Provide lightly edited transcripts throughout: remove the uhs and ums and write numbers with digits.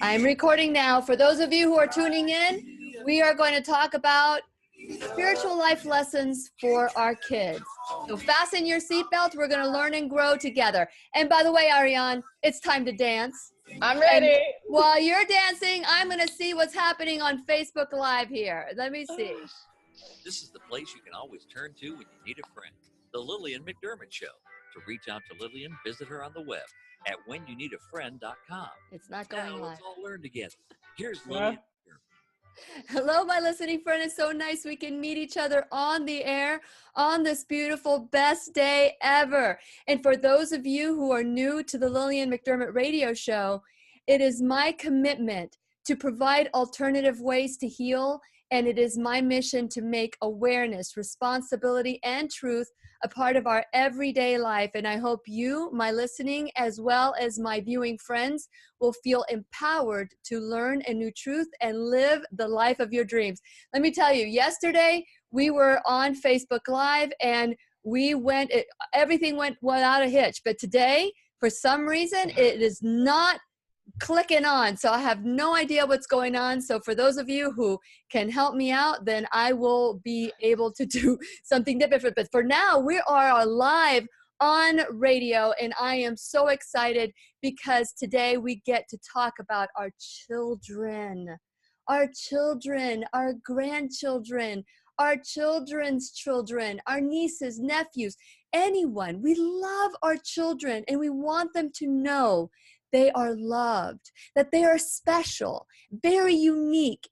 I'm recording now. For those of you who are tuning in, we are going to talk about spiritual life lessons for our kids. So fasten your seatbelts. We're going to learn and grow together. And by the way, Ariane, it's time to dance. I'm ready. And while you're dancing, I'm going to see what's happening on Facebook Live here. Let me see. This is the place you can always turn to when you need a friend. The Lillian McDermott Show. To reach out to Lillian, visit her on the web at whenyouneedafriend.com. It's not going now, live. let's all learn together. Here's Lillian. Hello, my listening friend. It's so nice we can meet each other on the air on this beautiful, best day ever. And for those of you who are new to the Lillian McDermott radio show, it is my commitment to provide alternative ways to heal. And it is my mission to make awareness, responsibility, and truth a part of our everyday life. And I hope you, my listening, as well as my viewing friends, will feel empowered to learn a new truth and live the life of your dreams. Let me tell you, yesterday we were on Facebook Live and everything went without a hitch. But today, for some reason, it is not clicking on. So I have no idea what's going on. So for those of you who can help me out, then I will be able to do something different. But for now, we are live on radio, and I am so excited because today we get to talk about our children, our grandchildren, our children's children, our nieces, nephews, anyone. We love our children, and we want them to know they are loved, that they are special, very unique.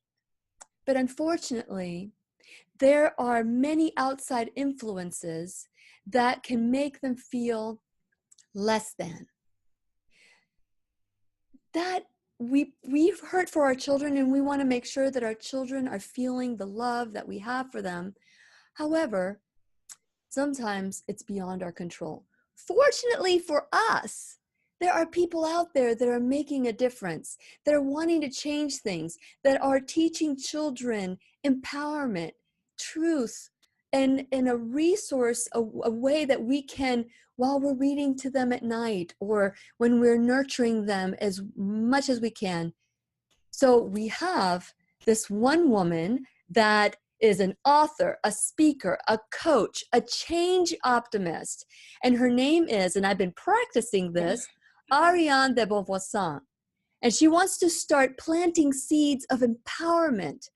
But unfortunately, there are many outside influences that can make them feel less than. That we've hurt for our children, and we want to make sure that our children are feeling the love that we have for them. However, sometimes it's beyond our control. Fortunately for us, there are people out there that are making a difference, that are wanting to change things, that are teaching children empowerment, truth, and a resource, a way that we can, while we're reading to them at night or when we're nurturing them as much as we can. So we have this one woman that is an author, a speaker, a coach, a change optimist. And her name is, and I've been practicing this, Ariane de Bonvoisin, and she wants to start planting seeds of empowerment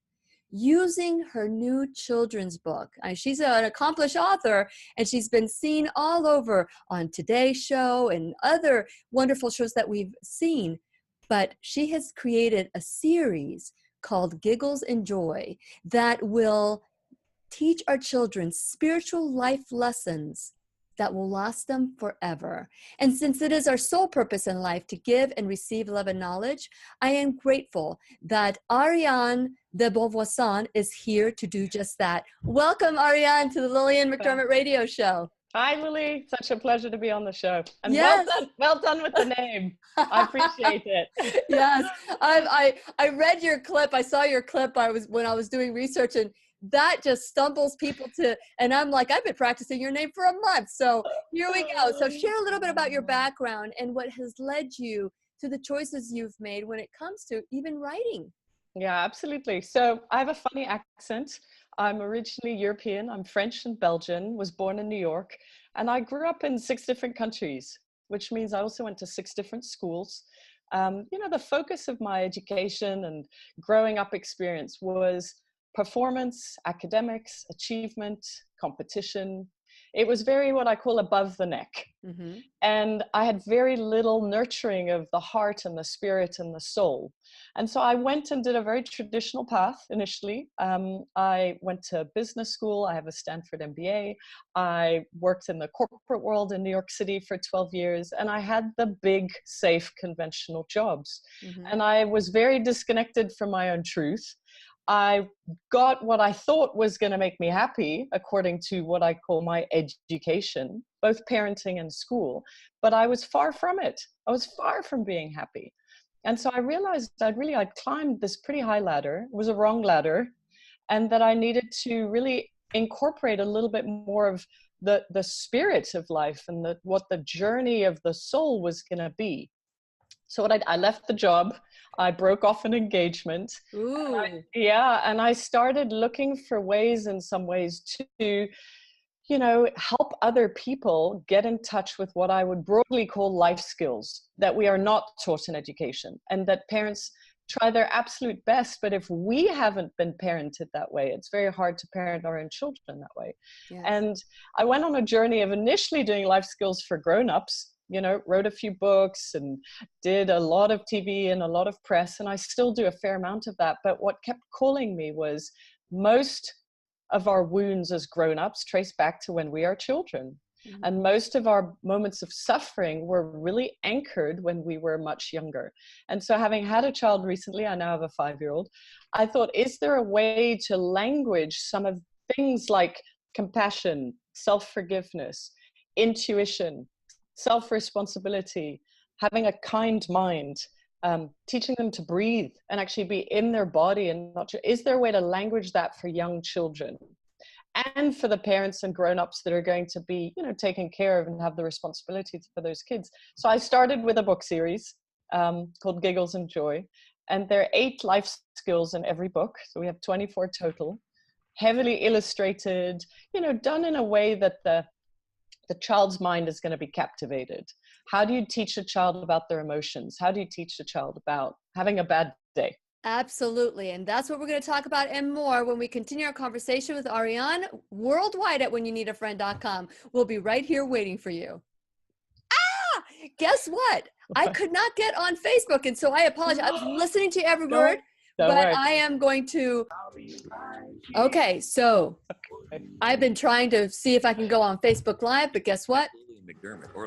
using her new children's book. She's an accomplished author, and she's been seen all over on Today's Show and other wonderful shows that we've seen. But she has created a series called Giggles and Joy that will teach our children spiritual life lessons that will last them forever. And since it is our sole purpose in life to give and receive love and knowledge, I am grateful that Ariane de Bonvoisin is here to do just that. Welcome, Ariane, to the Lillian McDermott radio show. Hi, Lily. Such a pleasure to be on the show. And yes. well done with the name. I appreciate it. Yes, I read your clip. I saw your clip. When I was doing research, and that just stumbles people to, and I'm like, I've been practicing your name for a month. So here we go. So share a little bit about your background and what has led you to the choices you've made when it comes to even writing. Yeah, absolutely. So I have a funny accent. I'm originally European. I'm French and Belgian, was born in New York, and I grew up in 6 different countries, which means I also went to 6 different schools. The focus of my education and growing up experience was performance, academics, achievement, competition. It was very what I call above the neck. Mm-hmm. And I had very little nurturing of the heart and the spirit and the soul. And so I went and did a very traditional path initially. I went to business school. I have a Stanford MBA. I worked in the corporate world in New York City for 12 years. And I had the big, safe, conventional jobs. Mm-hmm. And I was very disconnected from my own truth. I got what I thought was going to make me happy, according to what I call my education, both parenting and school, but I was far from it. I was far from being happy. And so I realized I'd climbed this pretty high ladder. It was a wrong ladder, and that I needed to really incorporate a little bit more of the spirit of life and what the journey of the soul was going to be. So I left the job, I broke off an engagement. Ooh. And I started looking for ways, in some ways, to, you know, help other people get in touch with what I would broadly call life skills that we are not taught in education, and that parents try their absolute best. But if we haven't been parented that way, it's very hard to parent our own children that way. Yes. And I went on a journey of initially doing life skills for grown-ups, you know, wrote a few books and did a lot of TV and a lot of press, and I still do a fair amount of that. But what kept calling me was most of our wounds as grown-ups trace back to when we are children. Mm-hmm. And most of our moments of suffering were really anchored when we were much younger. And so, having had a child recently, I now have a 5-year-old, I thought, is there a way to language some of things like compassion, self-forgiveness, intuition, self-responsibility, having a kind mind, teaching them to breathe and actually be in their body, and not just, is there a way to language that for young children and for the parents and grown-ups that are going to be, you know, taken care of and have the responsibility for those kids? So I started with a book series called Giggles and Joy, and there are 8 life skills in every book. So we have 24 total, heavily illustrated, you know, done in a way that the child's mind is going to be captivated. How do you teach a child about their emotions? How do you teach a child about having a bad day? Absolutely. And that's what we're going to talk about and more when we continue our conversation with Ariane worldwide at whenyounneedafriend.com. We'll be right here waiting for you. Ah, guess what? I could not get on Facebook. And so I apologize. I was listening to every word, but I am going to. Okay. So I've been trying to see if I can go on Facebook Live, but guess what?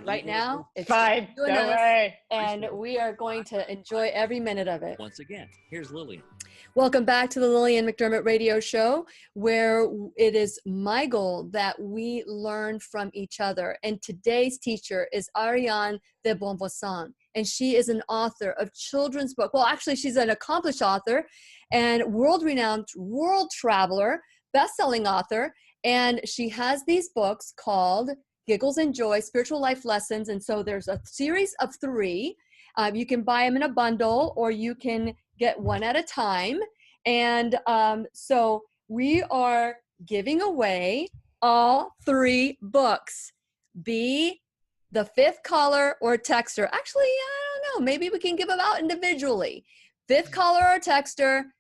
Right now, it's fine. Don't worry. And we are going to enjoy every minute of it. Once again, here's Lillian. Welcome back to the Lillian McDermott radio show, where it is my goal that we learn from each other. And today's teacher is Ariane de Bonvoisin, and she is an author of children's book. Well, actually, she's an accomplished author and world-renowned world traveler, best-selling author, and she has these books called Giggles and Joy, Spiritual Life Lessons. And so there's a series of 3. You can buy them in a bundle, or you can get one at a time. And so we are giving away all 3 books. Be the 5th caller or texter. Actually, I don't know. Maybe we can give them out individually. 5th caller or texter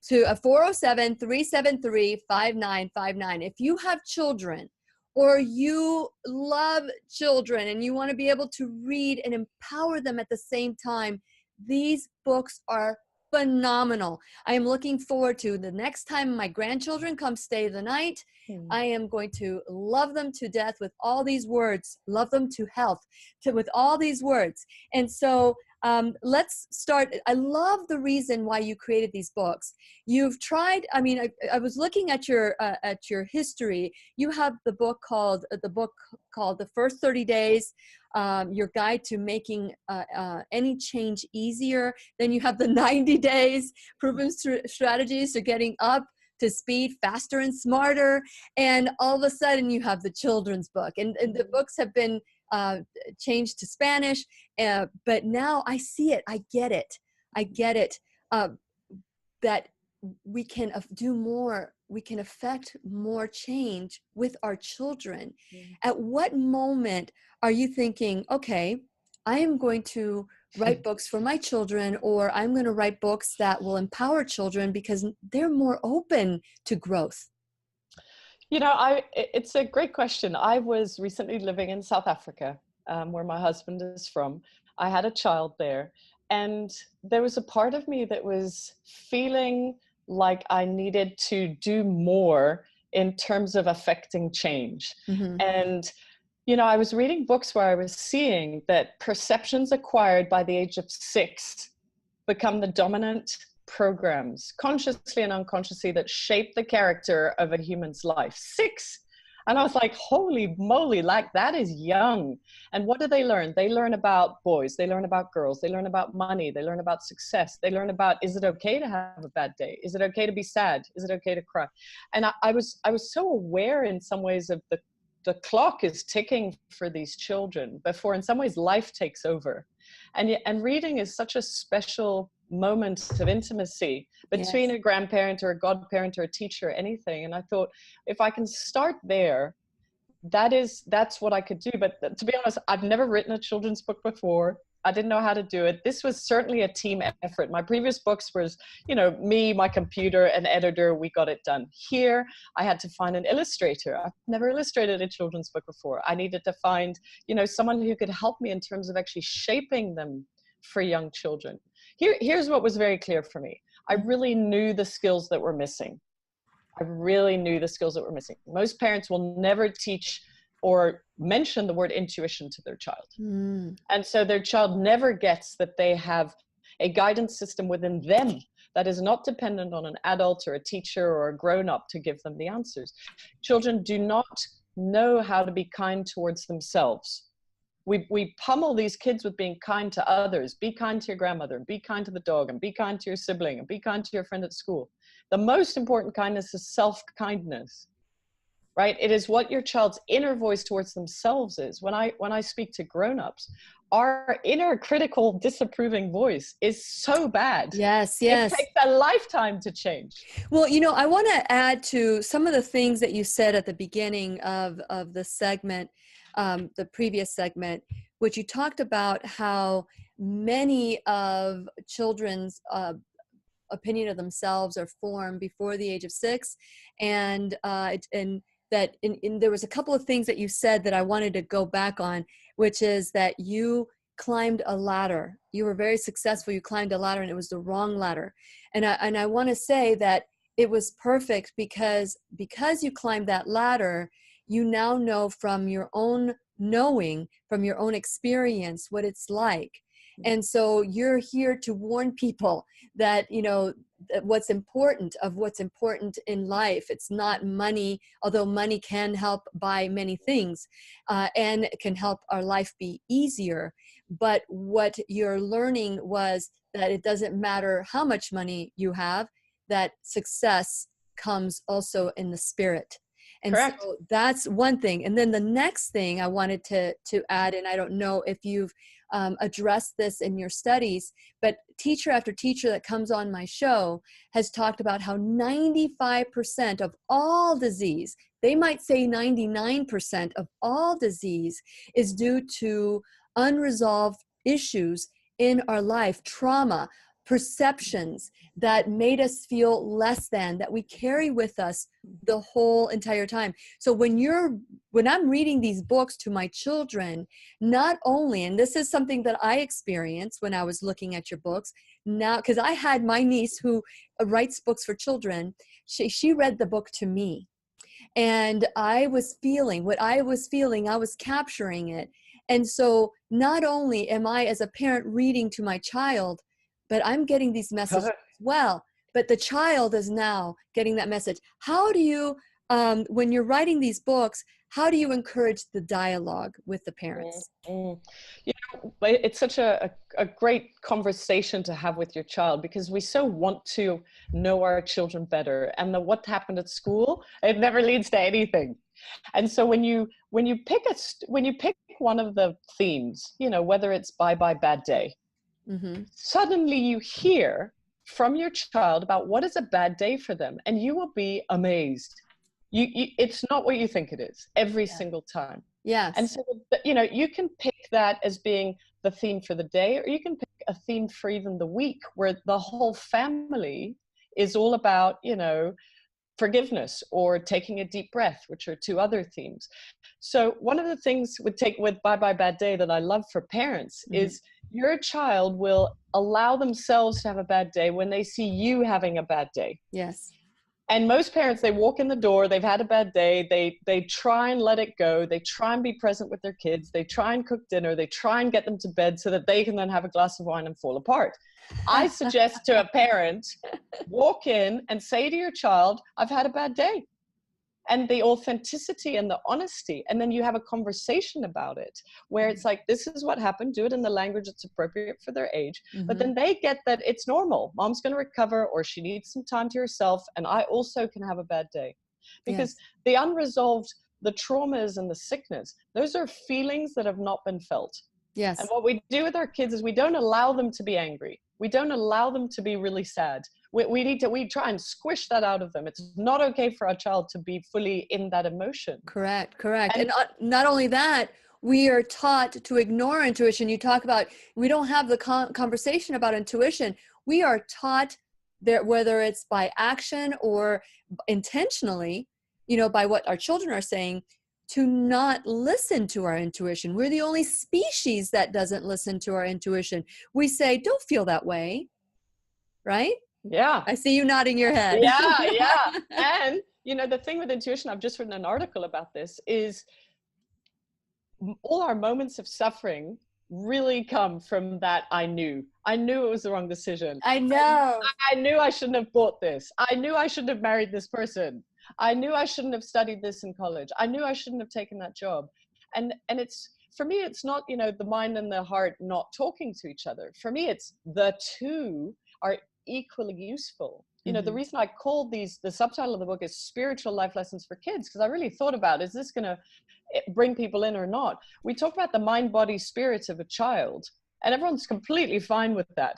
to a 407-373-5959. If you have children, or you love children and you want to be able to read and empower them at the same time, these books are phenomenal. I am looking forward to the next time my grandchildren come stay the night. I am going to love them to death with all these words, love them to health, with all these words. And so let's start. I love the reason why you created these books. You've tried, I mean, I was looking at your history. You have the book called The First 30 Days, your guide to making any change easier. Then you have the 90 days, proven strategies to getting up to speed faster and smarter. And all of a sudden you have the children's book, and the books have been changed to Spanish, but now I see it. I get it. That we can do more. We can affect more change with our children. At what moment are you thinking, okay, I am going to write books for my children, or I'm going to write books that will empower children because they're more open to growth? You know, it's a great question. I was recently living in South Africa, where my husband is from. I had a child there, and there was a part of me that was feeling like I needed to do more in terms of affecting change. Mm-hmm. And, you know, I was reading books where I was seeing that perceptions acquired by the age of 6 become the dominant programs, consciously and unconsciously, that shape the character of a human's life. 6. And I was like, holy moly, like that is young. And what do they learn? They learn about boys, they learn about girls, they learn about money, they learn about success, they learn about, is it okay to have a bad day? Is it okay to be sad? Is it okay to cry? And I was so aware in some ways of the clock is ticking for these children before in some ways life takes over. And reading is such a special moment of intimacy between Yes. a grandparent or a godparent or a teacher or anything. And I thought, if I can start there, that's what I could do. But to be honest, I've never written a children's book before. I didn't know how to do it. This was certainly a team effort. My previous books was, me, my computer, an editor, we got it done. Here, I had to find an illustrator. I've never illustrated a children's book before. I needed to find, someone who could help me in terms of actually shaping them for young children. Here's what was very clear for me. I really knew the skills that were missing. Most parents will never teach or mention the word intuition to their child. And so their child never gets that they have a guidance system within them that is not dependent on an adult or a teacher or a grown-up to give them the answers. Children do not know how to be kind towards themselves. We pummel these kids with being kind to others. Be kind to your grandmother, and be kind to the dog, and be kind to your sibling, and be kind to your friend at school. The most important kindness is self-kindness, right? It is what your child's inner voice towards themselves is. When I speak to grown-ups, our inner critical, disapproving voice is so bad. Yes. It takes a lifetime to change. Well, I want to add to some of the things that you said at the beginning of the segment, the previous segment, which you talked about how many of children's opinion of themselves are formed before the age of 6, and that there was a couple of things that you said that I wanted to go back on, which is that you climbed a ladder. You were very successful. You climbed a ladder, and it was the wrong ladder. And I want to say that it was perfect because you climbed that ladder, you now know from your own knowing, from your own experience, what it's like. And so you're here to warn people that, what's important in life. It's not money, although money can help buy many things, and it can help our life be easier. But what you're learning was that it doesn't matter how much money you have, that success comes also in the spirit. And Correct. So that's one thing. And then the next thing I wanted to add, and I don't know if you've addressed this in your studies, but teacher after teacher that comes on my show has talked about how 95% of all disease, they might say 99% of all disease, is due to unresolved issues in our life, trauma, perceptions that made us feel less than, that we carry with us the whole entire time. So when I'm reading these books to my children, not only, and this is something that I experienced when I was looking at your books now, because I had my niece who writes books for children, she read the book to me, and I was feeling what I was feeling, I was capturing it. And so not only am I as a parent reading to my child, but I'm getting these messages as well. But the child is now getting that message. How do you, when you're writing these books, how do you encourage the dialogue with the parents? It's such a great conversation to have with your child, because we so want to know our children better. And what happened at school, it never leads to anything. And so when you pick one of the themes, whether it's Byebye Bad Day, suddenly you hear from your child about what is a bad day for them, and you will be amazed. It's not what you think it is every single time. Yes. And so, you can pick that as being the theme for the day, or you can pick a theme for even the week, where the whole family is all about, forgiveness or taking a deep breath, which are two other themes. So one of the things with Byebye Bad Day that I love for parents is your child will allow themselves to have a bad day when they see you having a bad day. Yes. And most parents, they walk in the door, they've had a bad day, they try and let it go, they try and be present with their kids, they try and cook dinner, they try and get them to bed so that they can then have a glass of wine and fall apart. I suggest to a parent, walk in and say to your child, I've had a bad day. And the authenticity and the honesty, and then you have a conversation about it, where it's like, this is what happened, do it in the language that's appropriate for their age. But then they get that it's normal. Mom's going to recover, or she needs some time to herself, and I also can have a bad day. Because the unresolved, the traumas and the sickness, those are feelings that have not been felt. Yes. And what we do with our kids is we don't allow them to be angry. We don't allow them to be really sad. We try and squish that out of them. It's not okay for our child to be fully in that emotion. Correct. Correct. And And not only that, we are taught to ignore intuition. You talk about, we don't have the conversation about intuition. We are taught that, whether it's by action or intentionally, you know, by what our children are saying, to not listen to our intuition. We're the only species that doesn't listen to our intuition. We say, don't feel that way, right? yeah. I see you nodding your head. Yeah. And, you know, the thing with intuition, I've just written an article about this, is all our moments of suffering really come from that I knew it was the wrong decision. I know. I knew I shouldn't have bought this. I knew I shouldn't have married this person. I knew I shouldn't have studied this in college. I knew I shouldn't have taken that job. And it's, for me, it's not, you know, the mind and the heart not talking to each other. For me, it's the two are equally useful. You know, the reason I called the subtitle of the book is Spiritual Life Lessons for Kids, because I really thought about, is this going to bring people in or not? We talk about the mind, body, spirits of a child, and everyone's completely fine with that.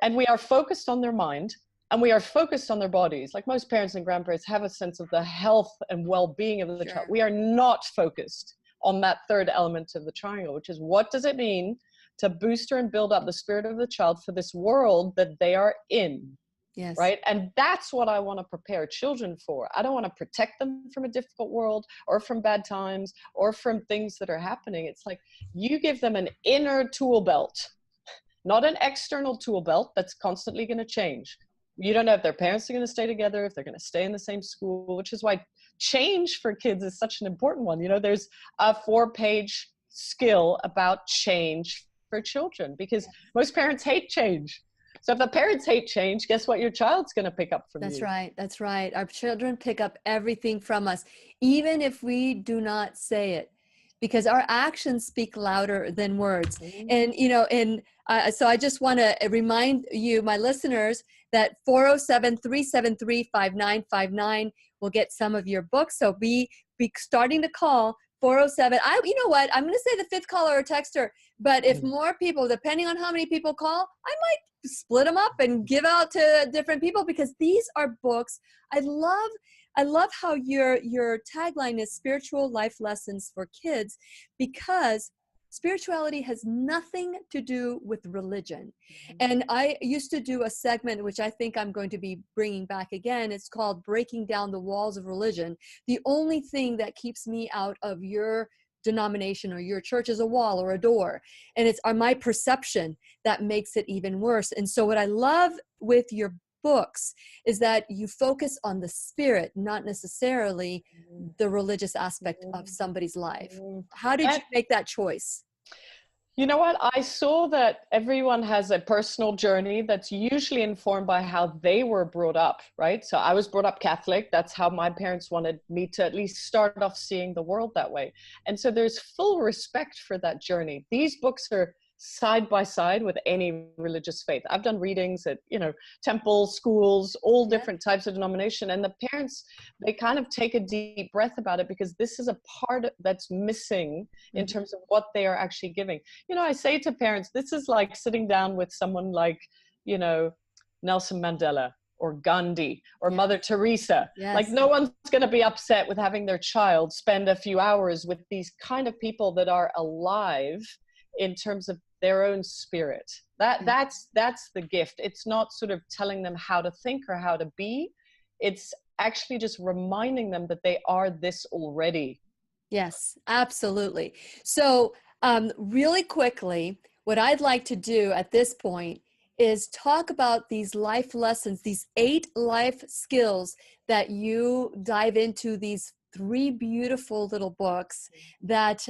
And we are focused on their mind, and we are focused on their bodies. Like most parents and grandparents have a sense of the health and well-being of the child. We are not focused on that third element of the triangle, which is, what does it mean to booster and build up the spirit of the child for this world that they are in? Yes. Right. And that's what I want to prepare children for. I don't want to protect them from a difficult world or from bad times or from things that are happening. It's like, you give them an inner tool belt, not an external tool belt that's constantly going to change. You don't know if their parents are going to stay together, if they're going to stay in the same school, which is why change for kids is such an important one. You know, there's a 4-page skill about change for children, because most parents hate change. So if the parents hate change, guess what your child's going to pick up from you? That's right. That's right. Our children pick up everything from us, even if we do not say it, because our actions speak louder than words. And, you know, so I just want to remind you, my listeners, that 407-373-5959 will get some of your books. So be starting to call 407. You know what? I'm going to say the fifth caller or texter, but if more people, depending on how many people call, I might split them up and give out to different people, because these are books. I love how your tagline is Spiritual Life Lessons for Kids, because spirituality has nothing to do with religion. And I used to do a segment, which I think I'm going to be bringing back again. It's called Breaking Down the Walls of Religion. The only thing that keeps me out of your denomination or your church is a wall or a door. And it's my perception that makes it even worse. And so what I love with your books is that you focus on the spirit, not necessarily the religious aspect of somebody's life. How did you make that choice? You know what? I saw that everyone has a personal journey that's usually informed by how they were brought up, right? So I was brought up Catholic. That's how my parents wanted me to at least start off seeing the world that way. And so there's full respect for that journey. These books are side by side with any religious faith. I've done readings at, you know, temples, schools, all different types of denomination. And the parents, they kind of take a deep breath about it, because this is a part that's missing in terms of what they are actually giving. You know, I say to parents, this is like sitting down with someone like, you know, Nelson Mandela or Gandhi or Mother Teresa. Like, no one's going to be upset with having their child spend a few hours with these kind of people that are alive in terms of their own spirit. That's the gift. It's not sort of telling them how to think or how to be. It's actually just reminding them that they are this already. Yes, absolutely. So really quickly, what I'd like to do at this point is talk about these life lessons, these 8 life skills that you dive into, these 3 beautiful little books that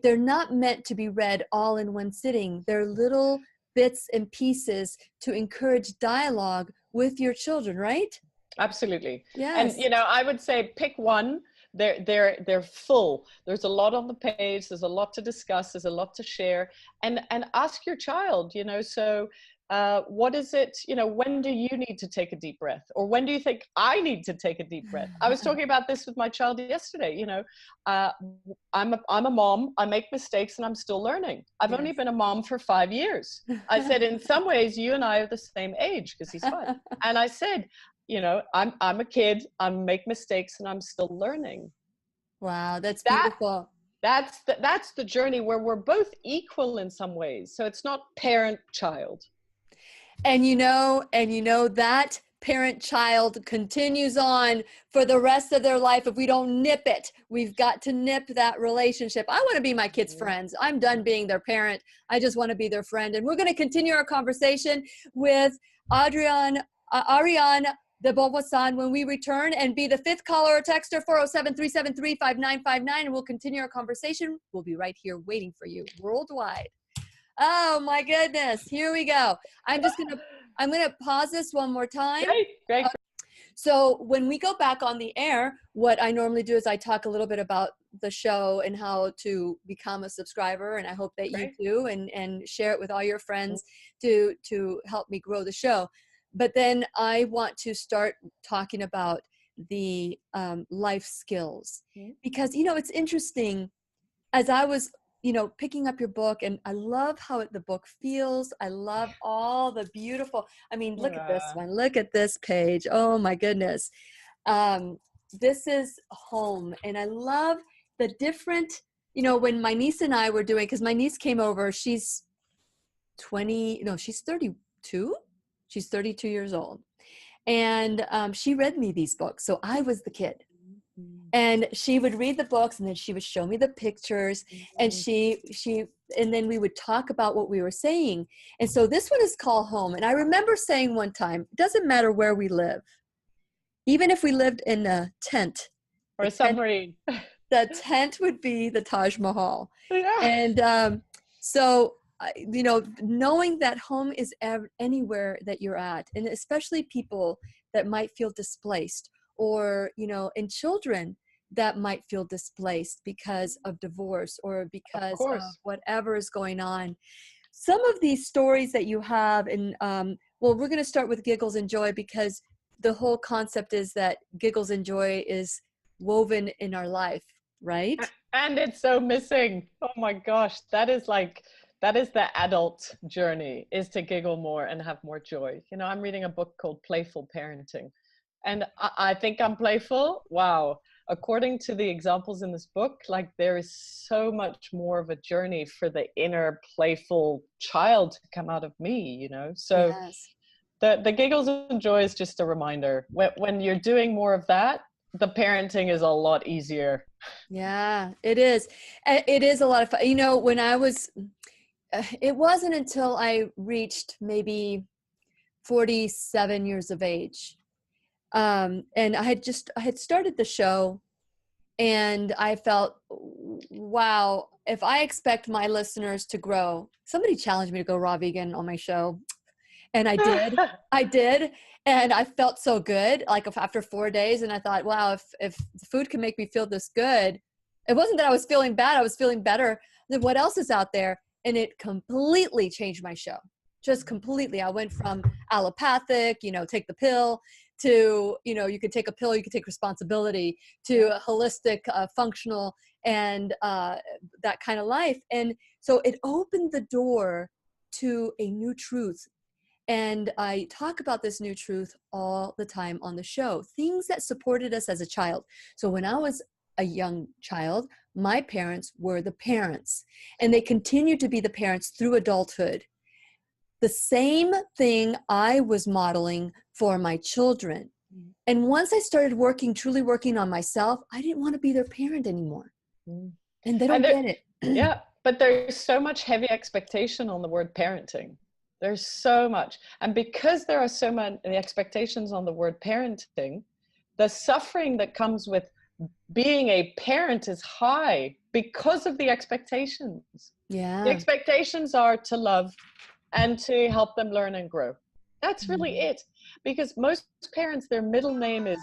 they're not meant to be read all in one sitting. They're little bits and pieces to encourage dialogue with your children, right? Absolutely. Yes. And, you know, I would say pick one. They're full. There's a lot on the page. There's a lot to discuss. There's a lot to share. And ask your child, you know, so what is it, when do you need to take a deep breath? Or when do you think I need to take a deep breath? I was talking about this with my child yesterday. I'm a mom, I make mistakes, and I'm still learning. I've only been a mom for 5 years. I said, in some ways, you and I are the same age, because he's 5. And I said, I'm a kid, I make mistakes, and I'm still learning. Wow, that's beautiful. That's the journey where we're both equal in some ways. So it's not parent-child. And that parent-child continues on for the rest of their life. If we don't nip it, we've got to nip that relationship. I want to be my kids' friends. I'm done being their parent. I just want to be their friend. And we're going to continue our conversation with Ariane de Bonvoisin when we return, and be the 5th caller or texter, 407-373-5959. And we'll continue our conversation. We'll be right here waiting for you worldwide. Oh my goodness. Here we go. I'm going to pause this one more time. Great. So when we go back on the air, what I normally do is I talk a little bit about the show and how to become a subscriber. And I hope that you do, and share it with all your friends to help me grow the show. But then I want to start talking about the life skills, because, it's interesting. As I was picking up your book, and I love how the book feels. I love all the beautiful, look at this one. Look at this page. Oh my goodness. This is home. And I love the different, when my niece and I were doing, because my niece came over, she's 32. She's 32 years old. And she read me these books. So I was the kid. And she would read the books, and then she would show me the pictures, and and then we would talk about what we were saying. And so this one is called Home. And I remember saying one time, it doesn't matter where we live. Even if we lived in a tent. Or a submarine. The tent would be the Taj Mahal. Yeah. And so, knowing that home is anywhere that you're at, and especially people that might feel displaced, or, and children that might feel displaced because of divorce, or because of whatever is going on. Some of these stories that you have, and we're going to start with Giggles and Joy, because the whole concept is that Giggles and Joy is woven in our life, right? And it's so missing. Oh my gosh, that is the adult journey, is to giggle more and have more joy. I'm reading a book called Playful Parenting. And I think I'm playful. Wow. According to the examples in this book, there is so much more of a journey for the inner playful child to come out of me, So yes. the Giggles and Joy is just a reminder. When you're doing more of that, the parenting is a lot easier. Yeah, it is. It is a lot of fun. When I was, it wasn't until I reached maybe 47 years of age. And I had started the show, and I felt, wow, if I expect my listeners to grow, somebody challenged me to go raw vegan on my show. And I did. And I felt so good, after 4 days. And I thought, wow, if the food can make me feel this good, it wasn't that I was feeling bad. I was feeling better than what else is out there. And it completely changed my show. Just completely. I went from allopathic, take the pill, to, you could take a pill, you could take responsibility, to a holistic, functional, and that kind of life. And so it opened the door to a new truth. And I talk about this new truth all the time on the show, things that supported us as a child. So when I was a young child, my parents were the parents, and they continue to be the parents through adulthood. The same thing I was modeling for my children. And once I started truly working on myself, I didn't want to be their parent anymore. And they don't get it. Yeah, but there's so much heavy expectation on the word parenting. There's so much. And because there are so many expectations on the word parenting, the suffering that comes with being a parent is high because of the expectations. Yeah. The expectations are to love and to help them learn and grow. That's really it. Because most parents, their middle name is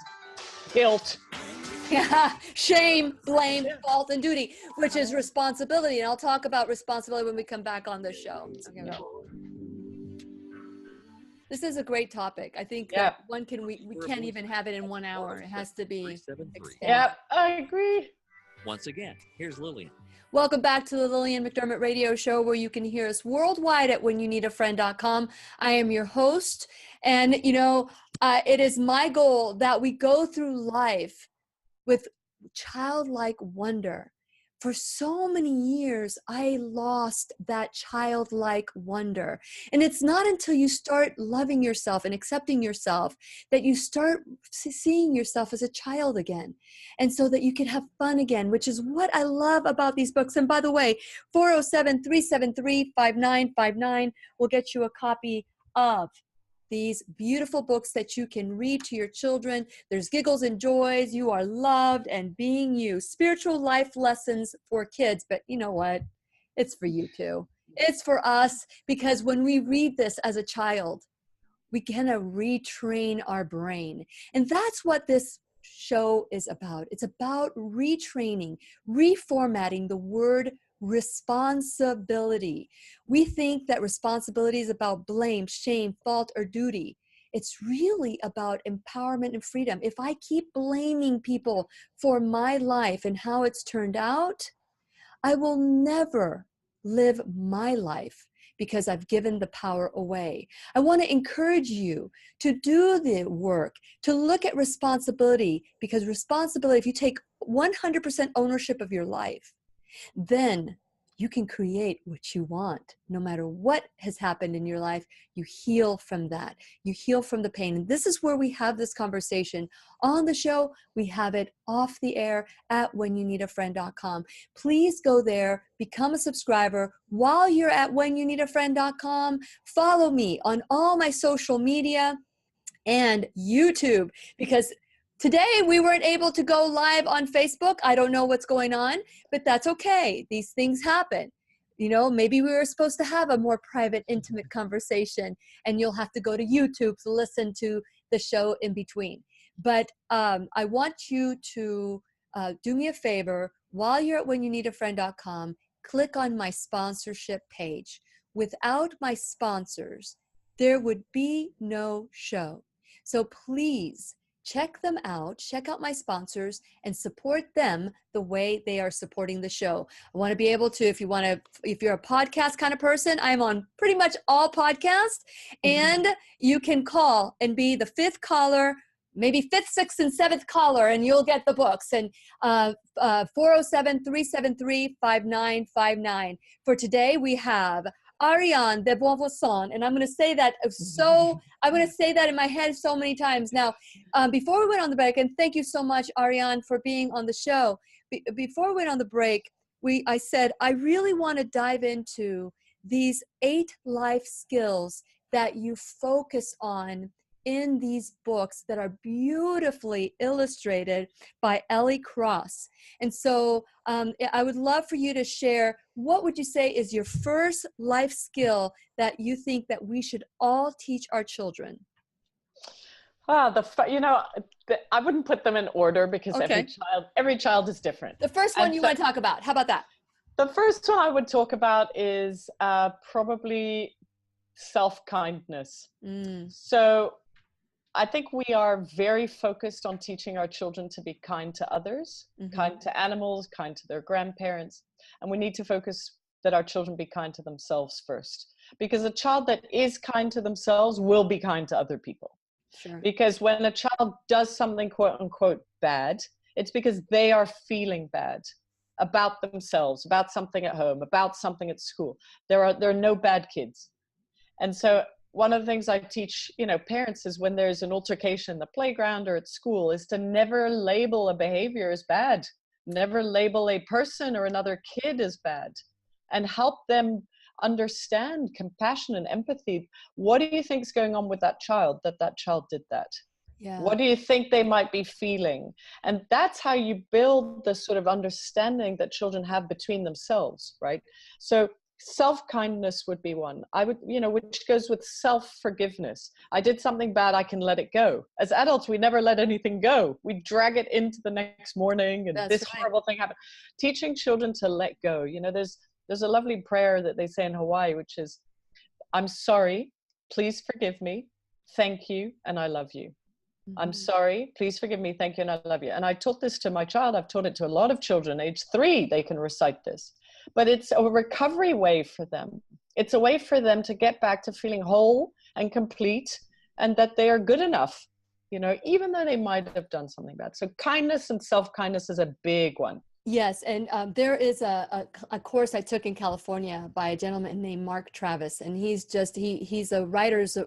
guilt. Yeah, shame, blame, fault, and duty, which is responsibility. And I'll talk about responsibility when we come back on the show. This is a great topic. I think Yeah. that we can't even have it in 1 hour. It has to be expanded. Yeah, I agree. Once again, here's Lillian. Welcome back to the Lillian McDermott radio show, where you can hear us worldwide at whenyouneedafriend.com. I am your host, and it is my goal that we go through life with childlike wonder. For so many years, I lost that childlike wonder. And it's not until you start loving yourself and accepting yourself that you start seeing yourself as a child again. And so that you can have fun again, which is what I love about these books. And by the way, 407-373-5959 will get you a copy of these beautiful books that you can read to your children. There's Giggles and Joys, You Are Loved, and Being You. Spiritual life lessons for kids, but you know what? It's for you too. It's for us, because when we read this as a child, we kind of retrain our brain. And that's what this show is about. It's about retraining, reformatting the word responsibility. We think that responsibility is about blame, shame, fault, or duty. It's really about empowerment and freedom. If I keep blaming people for my life and how it's turned out, I will never live my life, because I've given the power away. I want to encourage you to do the work, to look at responsibility, because responsibility, if you take 100% ownership of your life, then you can create what you want. No matter what has happened in your life, you heal from that. You heal from the pain. And this is where we have this conversation on the show. We have it off the air at whenyouneedafriend.com. Please go there, become a subscriber. While you're at whenyouneedafriend.com, follow me on all my social media and YouTube, because today we weren't able to go live on Facebook. I don't know what's going on, but that's okay. These things happen. Maybe we were supposed to have a more private, intimate conversation, and you'll have to go to YouTube to listen to the show in between. But I want you to do me a favor. While you're at whenyouneedafriend.com, click on my sponsorship page. Without my sponsors, there would be no show. So please check them out, check out my sponsors, and support them the way they are supporting the show. I want to be able to, if you're a podcast kind of person, I'm on pretty much all podcasts, and you can call and be the fifth caller, maybe fifth, sixth, and seventh caller, and you'll get the books. And 407-373-5959. For today, we have Ariane de Bonvoisin, and I'm going to say that in my head so many times. Now, before we went on the break, and thank you so much, Ariane, for being on the show. Before we went on the break, I said, I really want to dive into these 8 life skills that you focus on in these books that are beautifully illustrated by Ellie Cross. And so I would love for you to share, what would you say is your first life skill that you think that we should all teach our children? I wouldn't put them in order, because every child is different. The first one want to talk about, how about that? The first one I would talk about is probably self-kindness. So I think we are very focused on teaching our children to be kind to others, kind to animals, kind to their grandparents. And we need to focus that our children be kind to themselves first. Because a child that is kind to themselves will be kind to other people. Sure. Because when a child does something quote unquote bad, it's because they are feeling bad about themselves, about something at home, about something at school. There are no bad kids. And so one of the things I teach, parents, is when there's an altercation in the playground or at school, is to never label a behavior as bad, never label a person or another kid as bad, and help them understand compassion and empathy. What do you think is going on with that child did that? Yeah. What do you think they might be feeling? And that's how you build the sort of understanding that children have between themselves, right? So self-kindness would be one. Which goes with self-forgiveness. I did something bad, I can let it go. As adults, we never let anything go. We drag it into the next morning, and horrible thing happened. Teaching children to let go. There's a lovely prayer that they say in Hawaii, which is, I'm sorry, please forgive me, thank you, and I love you. I'm Mhm. sorry, please forgive me, thank you, and I love you. And I taught this to my child. I've taught it to a lot of children. Age 3, they can recite this. But it's a recovery way for them. It's a way for them to get back to feeling whole and complete, and that they are good enough, you know, even though they might have done something bad. So kindness and self-kindness is a big one. Yes, and there is a course I took in California by a gentleman named Mark Travis, and he's a writer's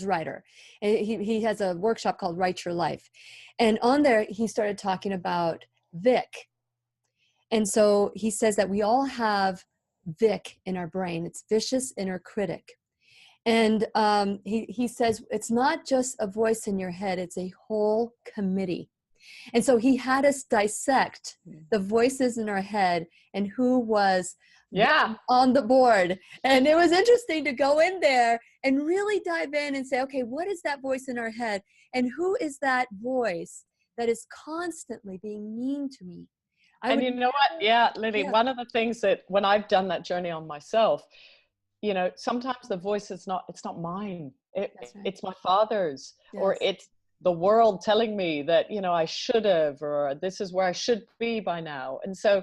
writer, and he has a workshop called Write Your Life, and on there he started talking about Vic, and so he says that we all have Vic in our brain. It's vicious inner critic, and he says it's not just a voice in your head; it's a whole committee. And so he had us dissect the voices in our head and who was on the board. And it was interesting to go in there and really dive in and say, okay, what is that voice in our head? And who is that voice that is constantly being mean to me? And you know what? Yeah, Lily, one of the things that when I've done that journey on myself, you know, sometimes the voice is it's not mine. It's my father's, or it's the world telling me that, you know, I should have, or this is where I should be by now. And so,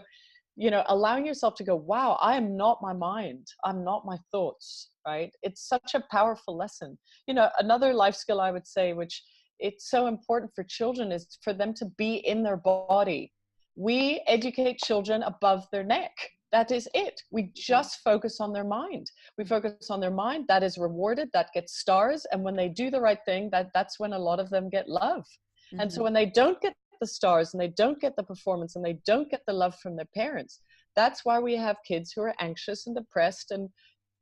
you know, allowing yourself to go, wow, I am not my mind. I'm not my thoughts, right? It's such a powerful lesson. You know, another life skill I would say, which it's so important for children, is for them to be in their body. We educate children above their neck. That is it. We just focus on their mind. We focus on their mind. That is rewarded. That gets stars. And when they do the right thing, that's when a lot of them get love. Mm-hmm. And so when they don't get the stars and they don't get the performance and they don't get the love from their parents, that's why we have kids who are anxious and depressed and,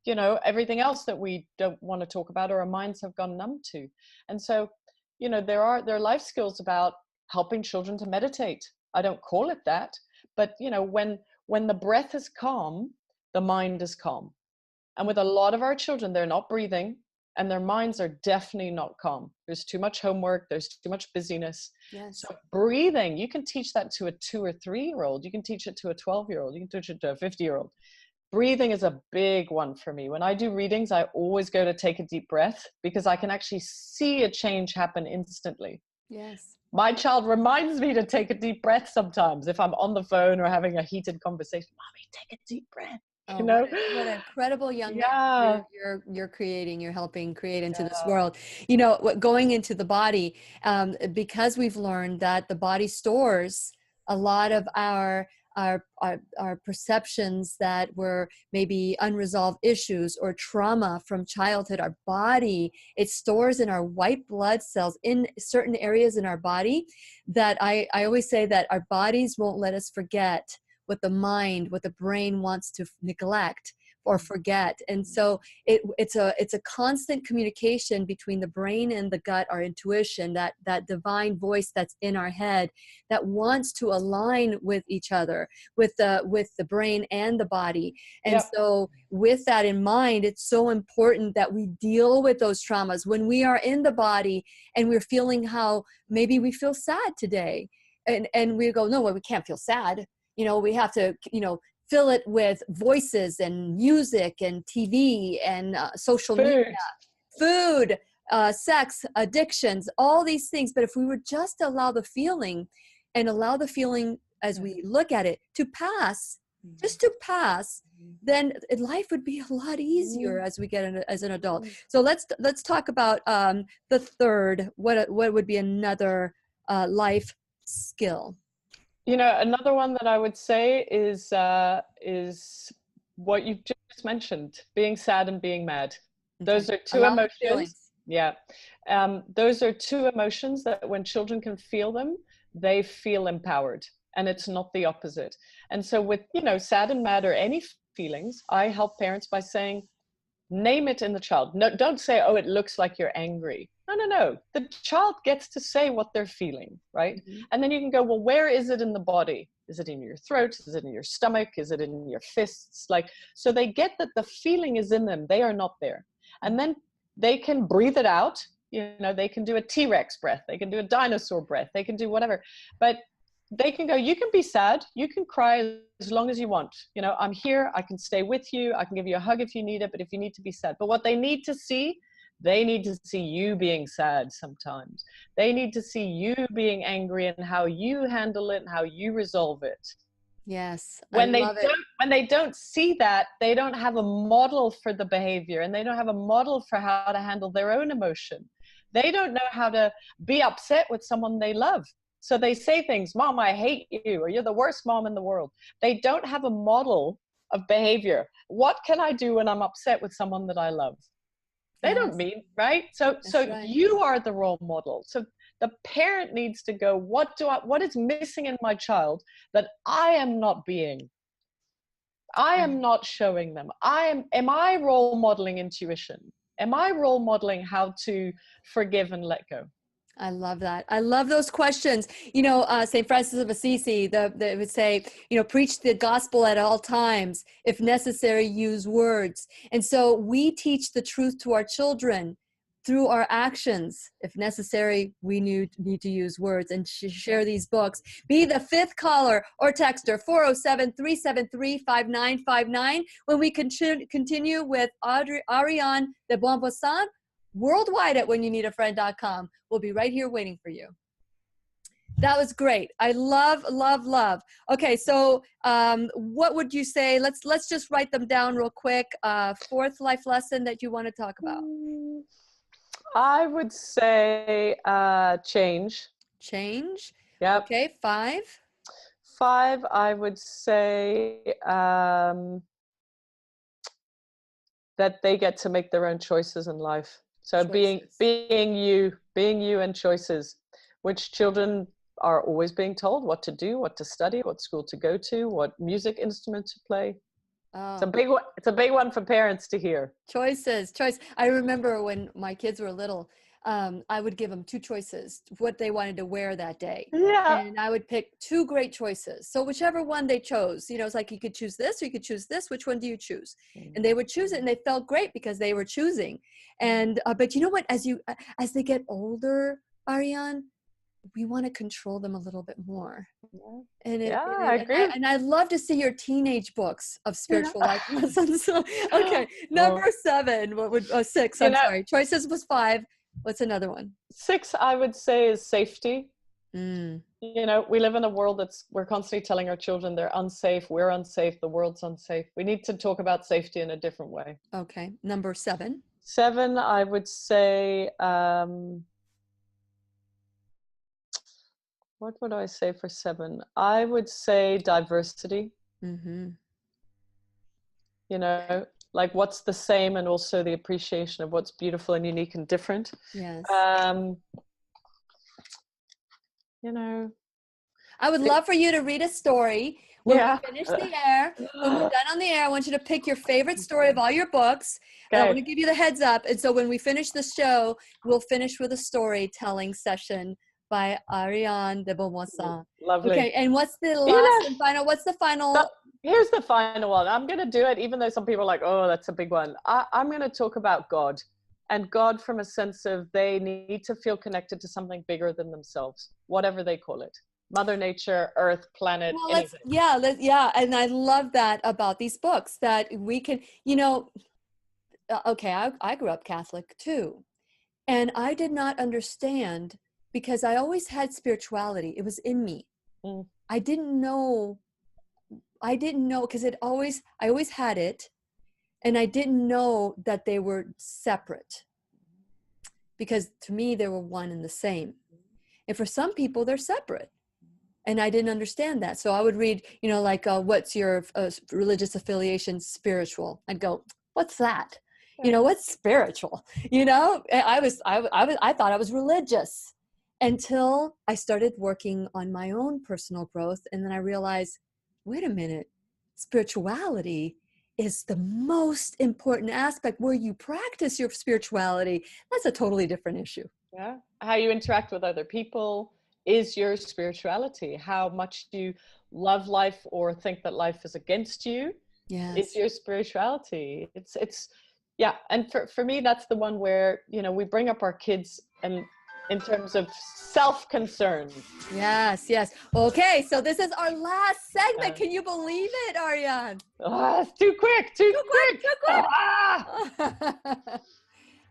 you know, everything else that we don't want to talk about or our minds have gone numb to. And so, you know, there are life skills about helping children to meditate. I don't call it that, but, you know, when the breath is calm, the mind is calm. And with a lot of our children, they're not breathing and their minds are definitely not calm. There's too much homework. There's too much busyness. Yes. So breathing, you can teach that to a 2 or 3-year-old. You can teach it to a 12-year-old. You can teach it to a 50-year-old. Breathing is a big one for me. When I do readings, I always go to take a deep breath because I can actually see a change happen instantly. Yes. My child reminds me to take a deep breath sometimes if I'm on the phone or having a heated conversation. Mommy, take a deep breath. Oh, you know, what an incredible young man you're creating, you're helping create into this world. You know, going into the body, because we've learned that the body stores a lot of our perceptions that were maybe unresolved issues or trauma from childhood. Our body, it stores in our white blood cells in certain areas in our body that I always say that our bodies won't let us forget what the brain wants to neglect or forget. And so it's a constant communication between the brain and the gut, our intuition, that divine voice that's in our head that wants to align with each other, with the brain and the body. And so with that in mind, it's so important that we deal with those traumas when we are in the body and we're feeling how maybe we feel sad today. And we go, no, well, we can't feel sad. You know, we have to, you know, fill it with voices and music and TV and social media, food, sex, addictions, all these things. But if we would just allow the feeling as we look at it to pass, just to pass, then life would be a lot easier as we get as an adult. So let's talk about the third. What would be another life skill? You know, another one that I would say is what you just mentioned, being sad and being mad. Okay. Those are two emotions. Yeah. Those are two emotions that when children can feel them, they feel empowered, and it's not the opposite. And so with, you know, sad and mad or any feelings, I help parents by saying, name it in the child. No, don't say, oh, it looks like you're angry. No. The child gets to say what they're feeling, right? Mm-hmm. And then you can go, well, where is it in the body? Is it in your throat? Is it in your stomach? Is it in your fists? Like, so they get that the feeling is in them. They are not there. And then they can breathe it out. You know, they can do a T-Rex breath. They can do a dinosaur breath. They can do whatever. But they can go, you can be sad, you can cry as long as you want. You know, I'm here, I can stay with you, I can give you a hug if you need it, but if you need to be sad. But what they need to see, They need to see you being sad sometimes. They need to see you being angry and how you handle it and how you resolve it. Yes, I When love it. they don't see that, they don't have a model for the behavior, and they don't have a model for how to handle their own emotion. They don't know how to be upset with someone they love. So they say things, Mom, I hate you, or you're the worst mom in the world. They don't have a model of behavior. What can I do when I'm upset with someone that I love? They don't mean, right? So Right. you are the role model. So the parent needs to go, what is missing in my child that I am not being? I am not showing them. Am I role modeling intuition? Am I role modeling how to forgive and let go? I love that. I love those questions. St. Francis of Assisi, they would say, preach the gospel at all times. If necessary, use words. And so we teach the truth to our children through our actions. If necessary, we need to use words and share these books. Be the fifth caller or texter, 407-373-5959. When we continue with Ariane de Bonvoisin, worldwide at whenyouneedafriend.com. We'll be right here waiting for you. That was great. I love, love, love. Okay, so what would you say? Let's just write them down real quick. Fourth life lesson that you want to talk about. I would say change. Change. Yep. Okay, 5. 5, I would say that they get to make their own choices in life. So being you and choices, which children are always being told what to do, what to study, what school to go to, what music instrument to play. Oh. It's a big one for parents to hear. Choice. I remember when my kids were little, I would give them 2 choices, what they wanted to wear that day. Yeah. And I would pick 2 great choices. So whichever one they chose, it's like you could choose this or you could choose this. Which one do you choose? And they would choose it, and they felt great because they were choosing. And but you know what? As they get older, Ariane, we want to control them a little bit more. And I agree. And I love to see your teenage books of spiritual life lessons. Okay, number 7. What would 6? I'm sorry. Choices was 5. What's another one? 6, I would say, is safety. We live in a world we're constantly telling our children they're unsafe, we're unsafe, the world's unsafe. We need to talk about safety in a different way. Okay, number 7. 7, I would say, what would I say for 7? I would say diversity. Like what's the same, and also the appreciation of what's beautiful and unique and different. Yes. I would love for you to read a story when we finish the air. When we're done on the air, I want you to pick your favorite story of all your books. Okay. I want to give you the heads up. And so when we finish the show, we'll finish with a storytelling session by Ariane de Bonvoisin. Lovely. Okay, and what's the last and final? What's the final? Here's the final one. I'm going to do it, even though some people are like, oh, that's a big one. I'm going to talk about God. And God from a sense of they need to feel connected to something bigger than themselves, whatever they call it. Mother Nature, Earth, planet, anything. And I love that about these books, that we can, okay, I grew up Catholic too. And I did not understand, because I always had spirituality. It was in me. I didn't know, because I always had it. And I didn't know that they were separate, because to me, they were one and the same. And for some people, they're separate. And I didn't understand that. So I would read, what's your religious affiliation? Spiritual. I'd go, what's that? What's spiritual? I thought I was religious until I started working on my own personal growth. And then I realized, wait a minute, spirituality is the most important aspect. Where you practice your spirituality, that's a totally different issue. Yeah. How you interact with other people is your spirituality. How much you love life or think that life is against you is your spirituality. And for me, that's the one where, we bring up our kids and in terms of self-concern. Yes. Okay, so this is our last segment. Can you believe it, Ariane? It's too quick.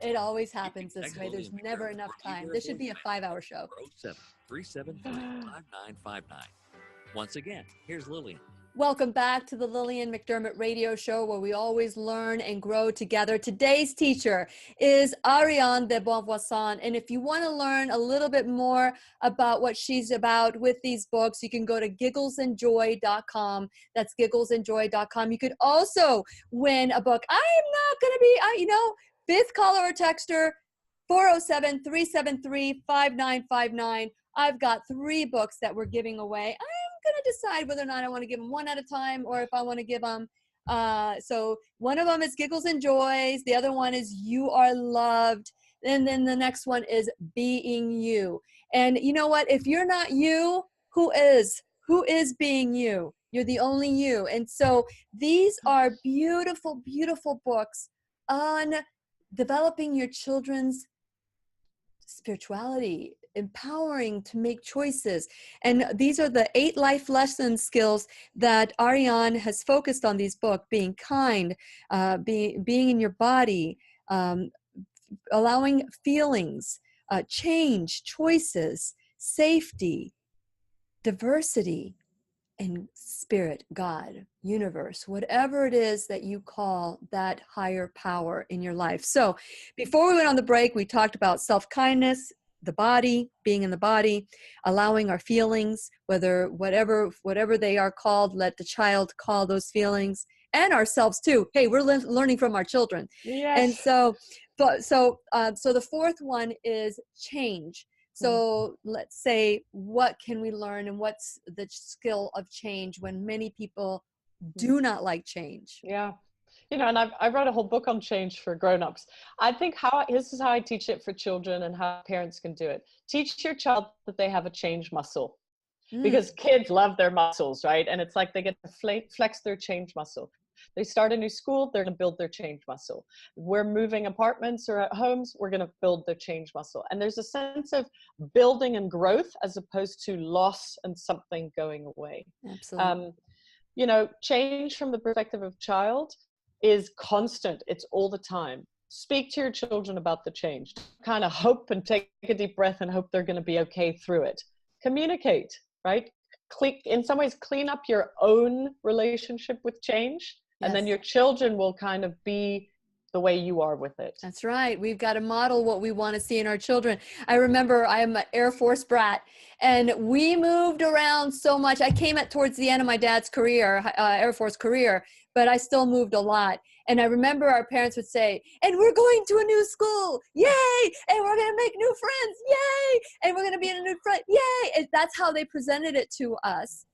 It always happens this Text way. There's Lillian never McDermott enough or leave time. her a This should be a voicemail 5-hour show. 407-373-5959. Once again, here's Lillian. Welcome back to the Lillian McDermott radio show, where we always learn and grow together. Today's teacher is Ariane de Bonvoisin. And if you want to learn a little bit more about what she's about with these books, you can go to gigglesandjoy.com. That's gigglesandjoy.com. You could also win a book. I'm not going to be, fifth caller or texter, 407-373-5959. I've got 3 books that we're giving away. I'm going to decide whether or not I want to give them one at a time, or if I want to give them. So one of them is Giggles and Joys. The other one is You Are Loved. And then the next one is Being You. And you know what? If you're not you, who is? Who is being you? You're the only you. And so these are beautiful, beautiful books on developing your children's spirituality, empowering to make choices. And these are the 8 life lesson skills that Ariane has focused on these books: being kind, being in your body, allowing feelings, change, choices, safety, diversity, and spirit, God, universe, whatever it is that you call that higher power in your life. So before we went on the break, we talked about self-kindness, the body, being in the body, allowing our feelings, whatever they are called, let the child call those feelings, and ourselves too. Hey, we're learning from our children. Yes. And so the fourth one is change. So let's say, what can we learn, and what's the skill of change when many people do not like change? Yeah. And I wrote a whole book on change for grown-ups. I think this is how I teach it for children, and how parents can do it. Teach your child that they have a change muscle, because kids love their muscles, right? And it's like they get to flex their change muscle. They start a new school, they're going to build their change muscle. We're moving apartments or homes, we're going to build their change muscle. And there's a sense of building and growth, as opposed to loss and something going away. Absolutely. Change from the perspective of child is constant. It's all the time. Speak to your children about the change. Kind of hope and take a deep breath and hope they're going to be okay through it. Communicate, right? In some ways, clean up your own relationship with change. And then your children will kind of be the way you are with it. That's right. We've got to model what we want to see in our children. I remember I'm an Air Force brat, and we moved around so much. I came towards the end of my dad's career, Air Force career, but I still moved a lot. And I remember our parents would say, and we're going to a new school, yay! And we're going to make new friends, yay! And we're going to be in a new friend, yay! And that's how they presented it to us.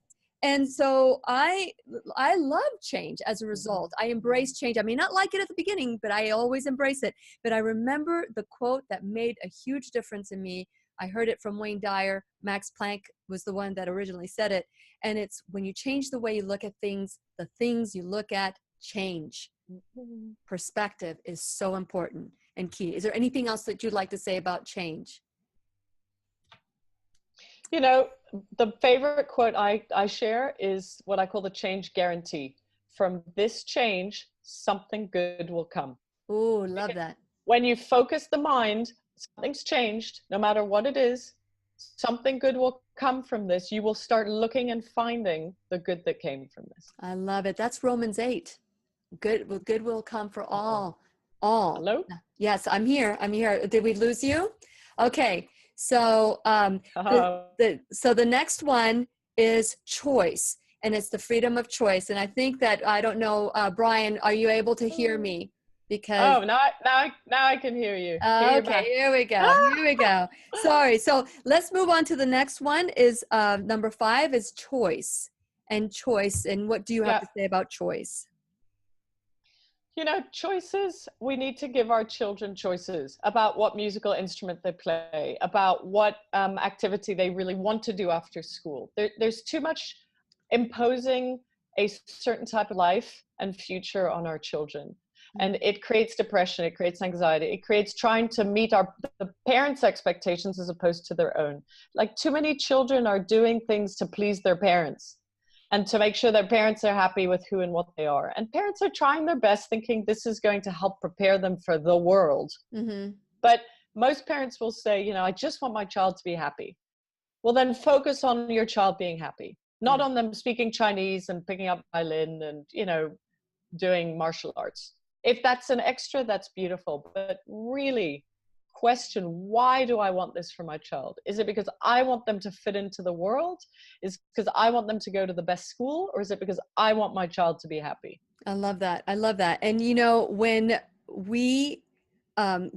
And so I love change as a result. I embrace change. I may not like it at the beginning, but I always embrace it. But I remember the quote that made a huge difference in me. I heard it from Wayne Dyer. Max Planck was the one that originally said it. And it's, when you change the way you look at things, the things you look at change. Perspective is so important and key. Is there anything else that you'd like to say about change? The favorite quote I share is what I call the change guarantee. From this change, something good will come. Oh, love that. When you focus the mind, something's changed, no matter what it is, something good will come from this. You will start looking and finding the good that came from this. I love it. That's Romans 8. Good will come for all. Hello? Yes, I'm here. Did we lose you? Okay. So the next one is choice, and it's the freedom of choice. And I think that, I don't know, Brian, are you able to hear me? Because now I can hear you. Okay, here we go. Sorry. So let's move on to the next one. Is number 5 is choice. And what do you have to say about choice? Choices, we need to give our children choices about what musical instrument they play, about what activity they really want to do after school. There's too much imposing a certain type of life and future on our children. And it creates depression, it creates anxiety, it creates trying to meet the parents' expectations as opposed to their own. Like, too many children are doing things to please their parents. and to make sure their parents are happy with who and what they are. And parents are trying their best, thinking this is going to help prepare them for the world. Mm-hmm. But most parents will say, you know, I just want my child to be happy. Well, then focus on your child being happy, not on them speaking Chinese and picking up violin and, you know, doing martial arts. If that's an extra, that's beautiful. But really question, why do I want this for my child? Is it because I want them to fit into the world? Is it because I want them to go to the best school? Or is it because I want my child to be happy? I love that. I love that. And, you know, when we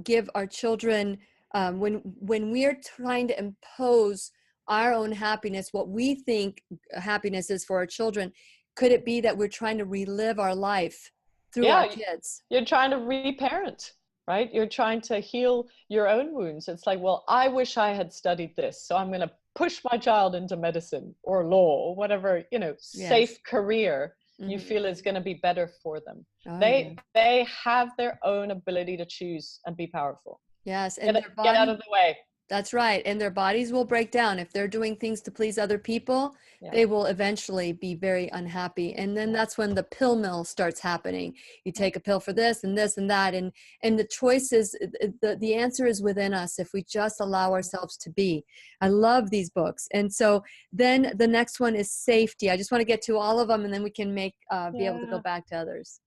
give our children, when we're trying to impose our own happiness, what we think happiness is for our children, could it be that we're trying to relive our life through our kids? You're trying to reparent, right? You're trying to heal your own wounds. It's like, well, I wish I had studied this, so I'm going to push my child into medicine or law or whatever, you know, safe career you feel is going to be better for them. They have their own ability to choose and be powerful. Yes, and get out of the way. That's right. And their bodies will break down. If they're doing things to please other people, they will eventually be very unhappy. And then that's when the pill mill starts happening. You take a pill for this and this and that. And the choice is, the answer is within us if we just allow ourselves to be. I love these books. And so then the next one is safety. I just want to get to all of them and then we can be able to go back to others.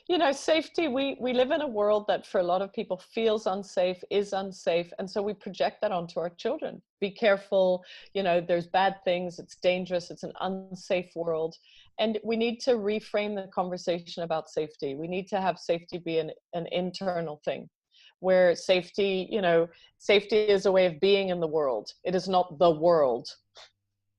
You know, safety, we live in a world that for a lot of people feels unsafe, is unsafe. And so we project that onto our children. Be careful, you know, there's bad things, it's dangerous, it's an unsafe world. And we need to reframe the conversation about safety. We need to have safety be an internal thing, where safety, you know, safety is a way of being in the world. It is not the world.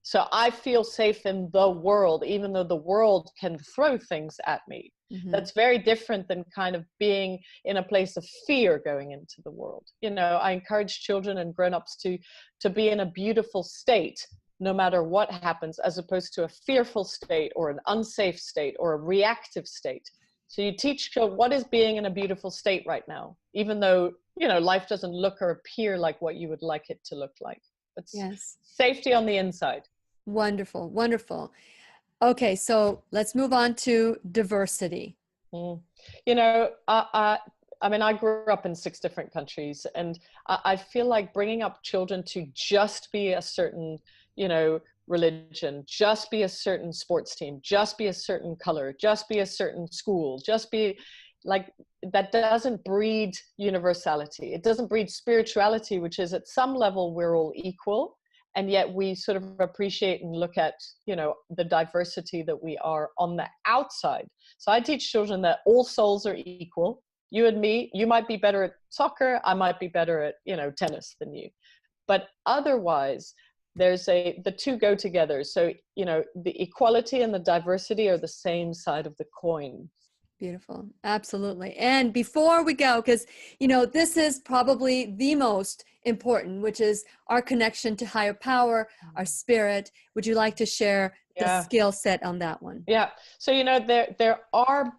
So I feel safe in the world, even though the world can throw things at me. That's very different than kind of being in a place of fear going into the world. You know, I encourage children and grown-ups to be in a beautiful state, no matter what happens, as opposed to a fearful state or an unsafe state or a reactive state. So you teach children what is being in a beautiful state right now, even though, you know, life doesn't look or appear like what you would like it to look like. It's safety on the inside. Wonderful, wonderful. Okay, so let's move on to diversity. You know, I mean, I grew up in 6 different countries, and I feel like bringing up children to just be a certain, you know, religion, just be a certain sports team, just be a certain color, just be a certain school, just be like, that doesn't breed universality. It doesn't breed spirituality, which is at some level we're all equal. And yet we sort of appreciate and look at, you know, the diversity that we are on the outside. So I teach children that all souls are equal. You and me, you might be better at soccer. I might be better at, you know, tennis than you. But otherwise, the two go together. So, you know, the equality and the diversity are the same side of the coin. Beautiful. Absolutely. And before we go, because, you know, this is probably the most important, which is our connection to higher power, our spirit. Would you like to share the skill set on that one? Yeah. So, you know, there are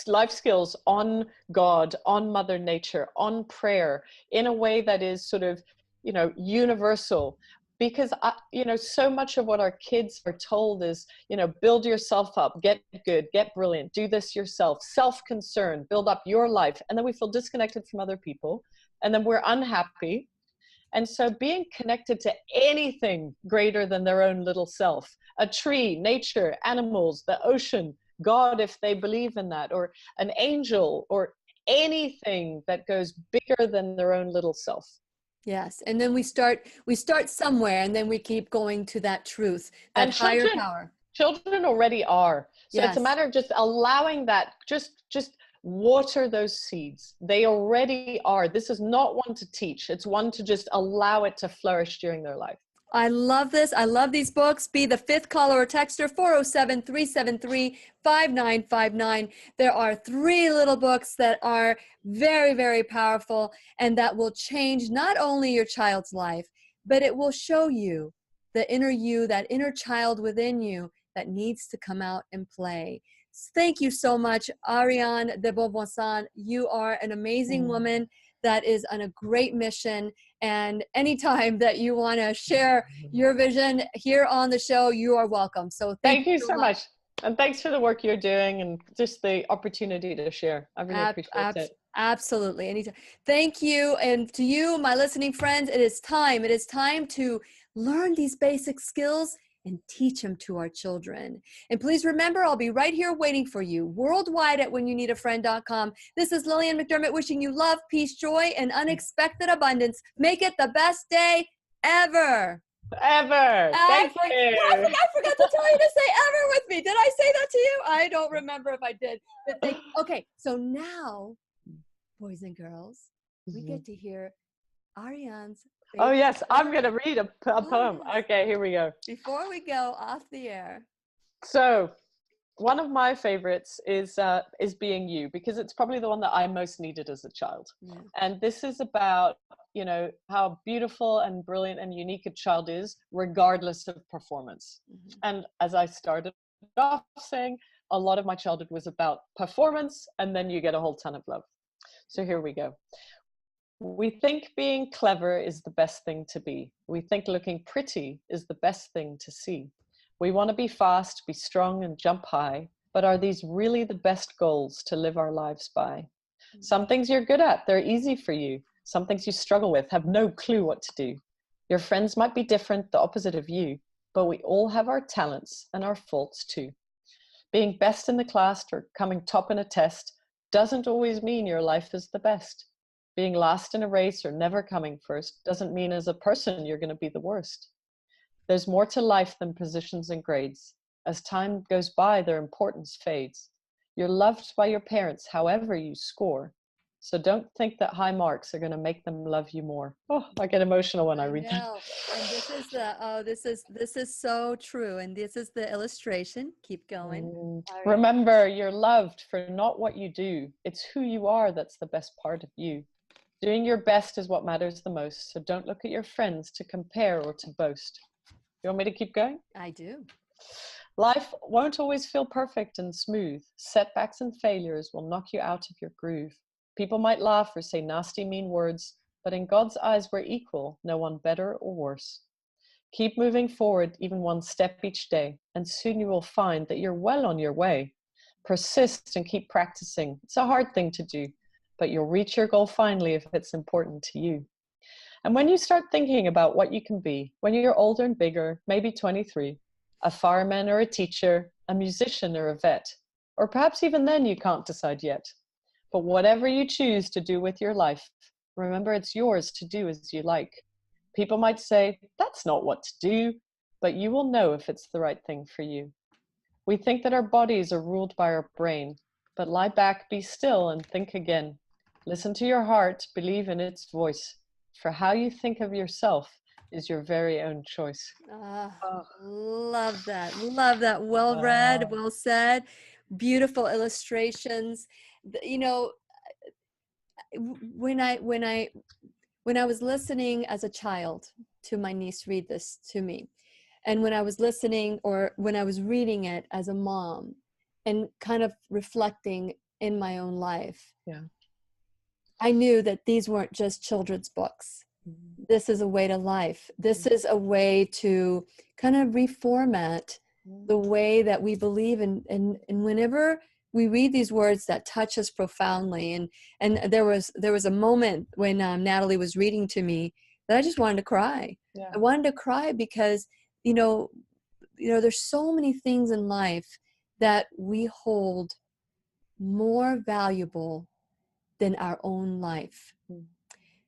life skills on God, on Mother Nature, on prayer, in a way that is sort of, you know, universal. Because, you know, so much of what our kids are told is, you know, build yourself up, get good, get brilliant, do this yourself, self-concern, build up your life. And then we feel disconnected from other people. And then we're unhappy. And so being connected to anything greater than their own little self, a tree, nature, animals, the ocean, God, if they believe in that, or an angel, or anything that goes bigger than their own little self. Yes. And then we start somewhere and then we keep going to that truth, that and higher power. Children already are. So it's a matter of just allowing that, just water those seeds. They already are. This is not one to teach. It's one to just allow it to flourish during their life. I love this. I love these books. Be the 5th caller or texter, 407-373-5959. There are 3 little books that are very, very powerful and that will change not only your child's life, but it will show you the inner you, that inner child within you that needs to come out and play. Thank you so much, Ariane de Bonvoisin. You are an amazing woman. that is on a great mission. And anytime that you want to share your vision here on the show, you are welcome. So Thank you so much. And thanks for the work you're doing and just the opportunity to share. I really appreciate it. Absolutely. Anytime. Thank you. And to you, my listening friends, it is time. It is time to learn these basic skills and teach them to our children. And please remember, I'll be right here waiting for you worldwide at whenyouneedafriend.com. This is Lillian McDermott wishing you love, peace, joy, and unexpected abundance. Make it the best day ever. Thank you. I forgot to tell you to say ever with me. Did I say that to you? I don't remember if I did. But okay, so now, boys and girls, we get to hear Ariane's. Oh yes, I'm going to read a poem. Okay, here we go. Before we go off the air. So, one of my favorites is Being You, because it's probably the one that I most needed as a child. Yeah. And this is about, you know, how beautiful and brilliant and unique a child is, regardless of performance. Mm-hmm. And as I started off saying, a lot of my childhood was about performance, and then you get a whole ton of love. So here we go. We think being clever is the best thing to be. We think looking pretty is the best thing to see. We want to be fast, be strong, and jump high. But are these really the best goals to live our lives by? Some things you're good at, they're easy for you. Some things you struggle with, have no clue what to do. Your friends might be different, the opposite of you, but we all have our talents and our faults too. Being best in the class or coming top in a test doesn't always mean your life is the best. Being last in a race or never coming first doesn't mean as a person you're going to be the worst. There's more to life than positions and grades. As time goes by, their importance fades. You're loved by your parents, however you score. So don't think that high marks are going to make them love you more. Oh, I get emotional when I read that. And this is so true. And this is the illustration. Keep going. Remember, you're loved for not what you do. It's who you are that's the best part of you. Doing your best is what matters the most. So don't look at your friends to compare or to boast. You want me to keep going? I do. Life won't always feel perfect and smooth. Setbacks and failures will knock you out of your groove. People might laugh or say nasty, mean words, but in God's eyes, we're equal, no one better or worse. Keep moving forward, even one step each day, and soon you will find that you're well on your way. Persist and keep practicing. It's a hard thing to do, but you'll reach your goal finally if it's important to you. And when you start thinking about what you can be, when you're older and bigger, maybe 23, a fireman or a teacher, a musician or a vet, or perhaps even then you can't decide yet. But whatever you choose to do with your life, remember it's yours to do as you like. People might say, that's not what to do, but you will know if it's the right thing for you. We think that our bodies are ruled by our brain, but lie back, be still, and think again. Listen to your heart, believe in its voice, for how you think of yourself is your very own choice. Love that. Love that. Well read, well said. Beautiful illustrations. You know, when I was listening as a child to my niece read this to me, and when I was listening or when I was reading it as a mom and kind of reflecting in my own life, I knew that these weren't just children's books. This is a way to life. This is a way to kind of reformat the way that we believe in. And whenever we read these words that touch us profoundly, and there was a moment when Natalie was reading to me that I just wanted to cry. Yeah. I wanted to cry because, you know, there's so many things in life that we hold more valuable than our own life.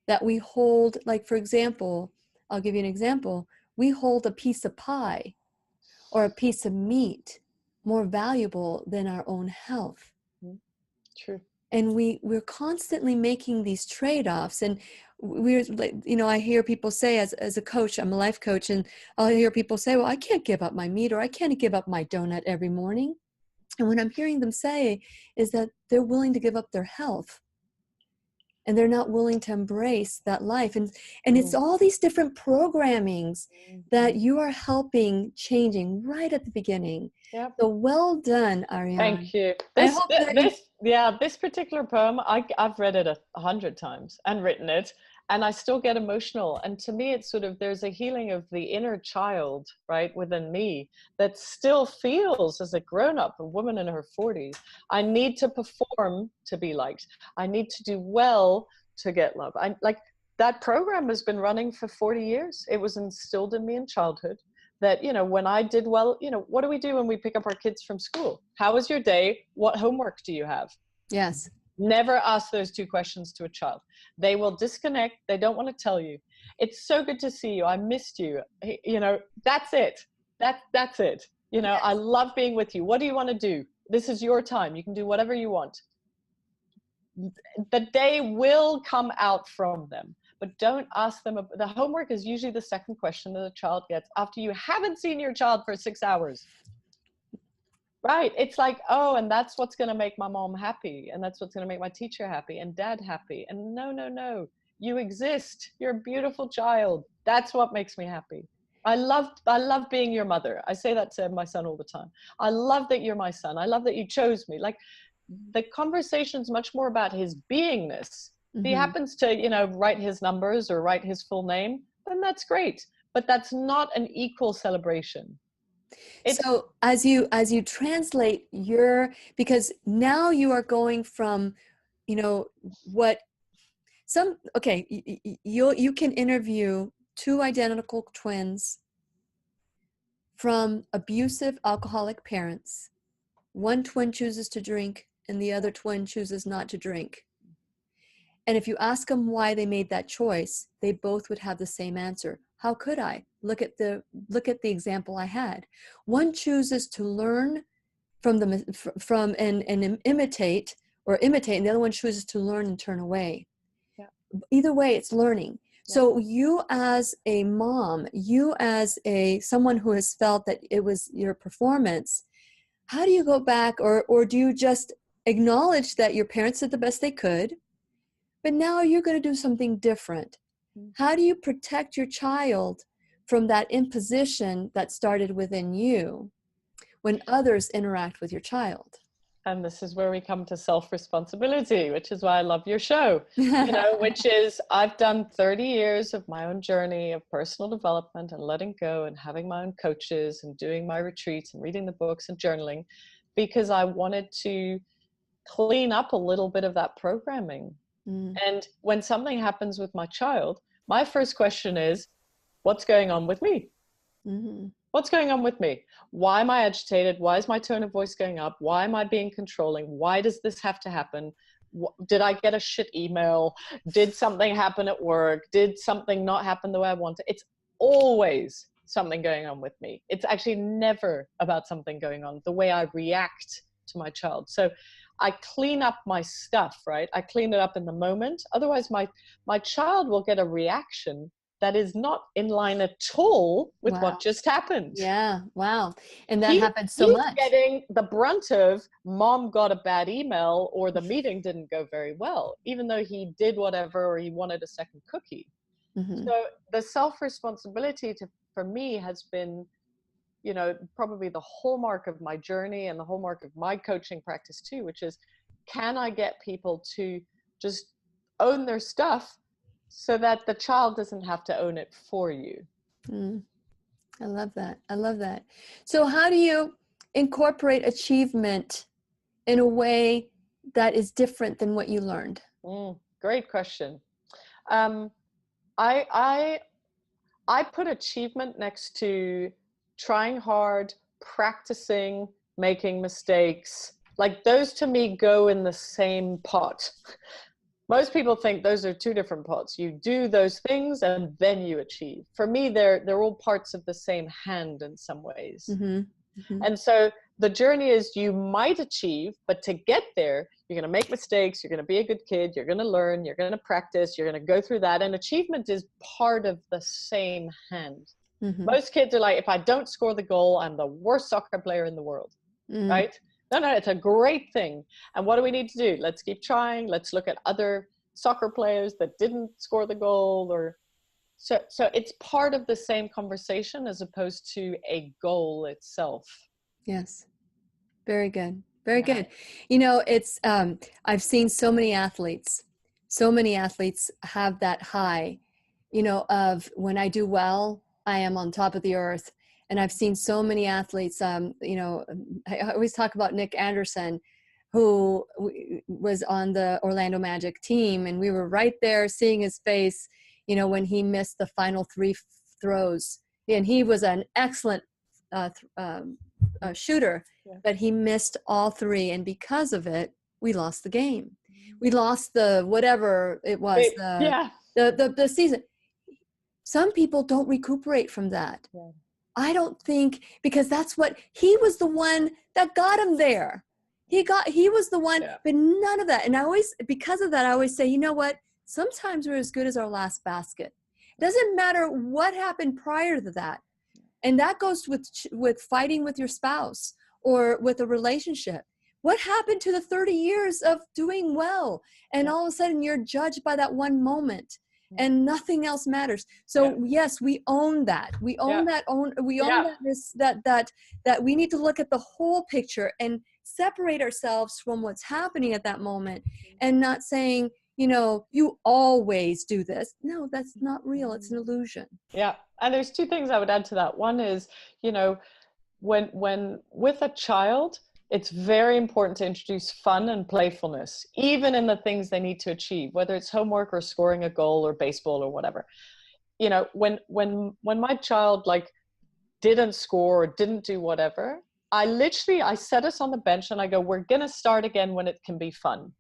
That we hold, like, for example, I'll give you an example. We hold a piece of pie or a piece of meat more valuable than our own health. True. And we're constantly making these trade-offs. And we're, you know, I hear people say, as a coach, I'm a life coach, and I'll hear people say, well, I can't give up my meat, or I can't give up my donut every morning. And what I'm hearing them say is that they're willing to give up their health. and they're not willing to embrace that life. And it's all these different programmings that you are helping changing right at the beginning. Yep. So well done, Ariane. Thank you. This particular poem, I've read it 100 times and written it, and I still get emotional. And to me, it's sort of, there's a healing of the inner child, right, within me that still feels, as a grown-up, a woman in her 40s, I need to perform to be liked. I need to do well to get love. That program has been running for 40 years. It was instilled in me in childhood that, you know, when I did well, you know, what do we do when we pick up our kids from school? How was your day? What homework do you have? Yes. Never ask those two questions to a child. They will disconnect. They don't want to tell you. It's so good to see you. I missed you. You know, that's it. That's it. You know, yes. I love being with you. What do you want to do? This is your time. You can do whatever you want. The day will come out from them, but don't ask them. The homework is usually the second question that a child gets after you haven't seen your child for 6 hours. Right. It's like, oh, and that's what's going to make my mom happy. And that's what's going to make my teacher happy and dad happy. And no. You exist. You're a beautiful child. That's what makes me happy. I love being your mother. I say that to my son all the time. I love that you're my son. I love that you chose me. Like, the conversation's much more about his beingness. If he happens to, you know, write his numbers or write his full name, then that's great. But that's not an equal celebration. So as you translate because now you are going from, you know, you can interview two identical twins from abusive alcoholic parents. One twin chooses to drink and the other twin chooses not to drink. And if you ask them why they made that choice, they both would have the same answer. How could I? Look at the example I had. One chooses to learn from and imitate, and the other one chooses to learn and turn away. Yeah. Either way, it's learning. Yeah. So you as a mom, you as someone who has felt that it was your performance, how do you go back, or do you just acknowledge that your parents did the best they could, but now you're going to do something different? How do you protect your child from that imposition that started within you when others interact with your child? And this is where we come to self-responsibility, which is why I love your show, you know, which is, I've done 30 years of my own journey of personal development and letting go and having my own coaches and doing my retreats and reading the books and journaling, because I wanted to clean up a little bit of that programming. And when something happens with my child, my first question is, what's going on with me? What's going on with me? Why am I agitated? Why is my tone of voice going up? Why am I being controlling? Why does this have to happen? Did I get a shit email? Did something happen at work? Did something not happen the way I wanted? It's always something going on with me. It's actually never about something going on, the way I react to my child. So I clean up my stuff, right? I clean it up in the moment. Otherwise, my child will get a reaction that is not in line at all with what just happened. Yeah, wow. And that happens so much. He's getting the brunt of, mom got a bad email or the meeting didn't go very well, even though he did whatever or he wanted a second cookie. So the self-responsibility for me has been, you know, probably the hallmark of my journey and the hallmark of my coaching practice too, which is, can I get people to just own their stuff so that the child doesn't have to own it for you? I love that. I love that. So how do you incorporate achievement in a way that is different than what you learned? Great question. I put achievement next to trying hard, practicing, making mistakes. Like, those to me go in the same pot. Most people think those are two different pots. You do those things and then you achieve. For me, they're all parts of the same hand in some ways. And so the journey is, you might achieve, but to get there, you're going to make mistakes. You're going to be a good kid. You're going to learn. You're going to practice. You're going to go through that. And achievement is part of the same hand. Most kids are like, if I don't score the goal, I'm the worst soccer player in the world, right? No, it's a great thing. And what do we need to do? Let's keep trying. Let's look at other soccer players that didn't score the goal, or so it's part of the same conversation as opposed to a goal itself. Yes. Very good. Very good. You know, it's, I've seen so many athletes have that high, you know, of when I do well, I am on top of the earth. And I've seen so many athletes, you know, I always talk about Nick Anderson, who was on the Orlando Magic team. And we were right there seeing his face, you know, when he missed the final 3 throws. And he was an excellent shooter, but he missed all 3. And because of it, we lost the game. We lost the, whatever it was, the season. Some people don't recuperate from that. Yeah. I don't think, because that's what, he was the one that got him there. He was the one, but none of that. And I always, because of that, I always say, you know what? Sometimes we're as good as our last basket. It doesn't matter what happened prior to that. And that goes with fighting with your spouse or with a relationship. What happened to the 30 years of doing well? And all of a sudden you're judged by that one moment and nothing else matters. So yes, we own that. We own that that we need to look at the whole picture and separate ourselves from what's happening at that moment, and not saying, you know, you always do this. No, that's not real. It's an illusion. Yeah. And there's 2 things I would add to that. One is, you know, when with a child, it's very important to introduce fun and playfulness, even in the things they need to achieve, whether it's homework or scoring a goal or baseball or whatever. You know, when my child like didn't score or didn't do whatever, I set us on the bench and I go, we're going to start again when it can be fun.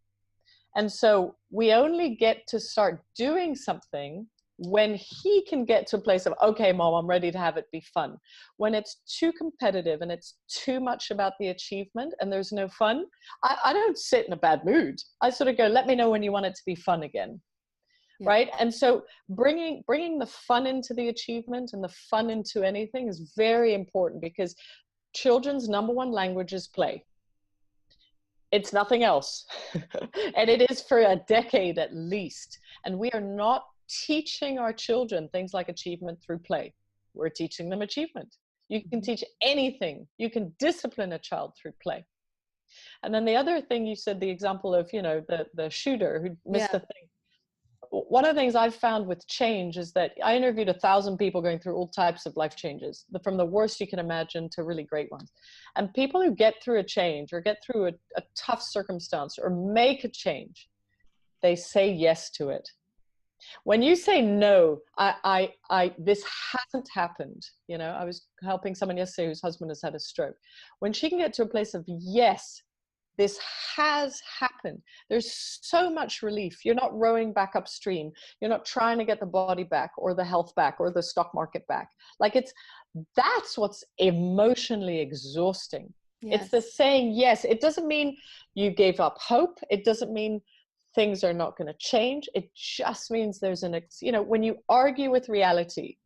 And so we only get to start doing something when he can get to a place of, okay, Mom, I'm ready to have it be fun. When it's too competitive and it's too much about the achievement and there's no fun, I don't sit in a bad mood. I sort of go, let me know when you want it to be fun again. Yeah. Right? And so bringing the fun into the achievement and the fun into anything is very important, because children's number 1 language is play. It's nothing else. And it is for a decade at least. And we are not teaching our children things like achievement through play. We're teaching them achievement. You can teach anything. You can discipline a child through play. And then the other thing you said, the example of, you know, the shooter who missed the thing. One of the things I've found with change is that I interviewed 1,000 people going through all types of life changes, from the worst you can imagine to really great ones. And people who get through a change or get through a tough circumstance or make a change, they say yes to it. When you say no, this hasn't happened. You know, I was helping someone yesterday whose husband has had a stroke. When she can get to a place of yes, this has happened, there's so much relief. You're not rowing back upstream. You're not trying to get the body back or the health back or the stock market back. Like that's what's emotionally exhausting. Yes. It's the saying yes. It doesn't mean you gave up hope. It doesn't mean things are not going to change. It just means there's you know, when you argue with reality,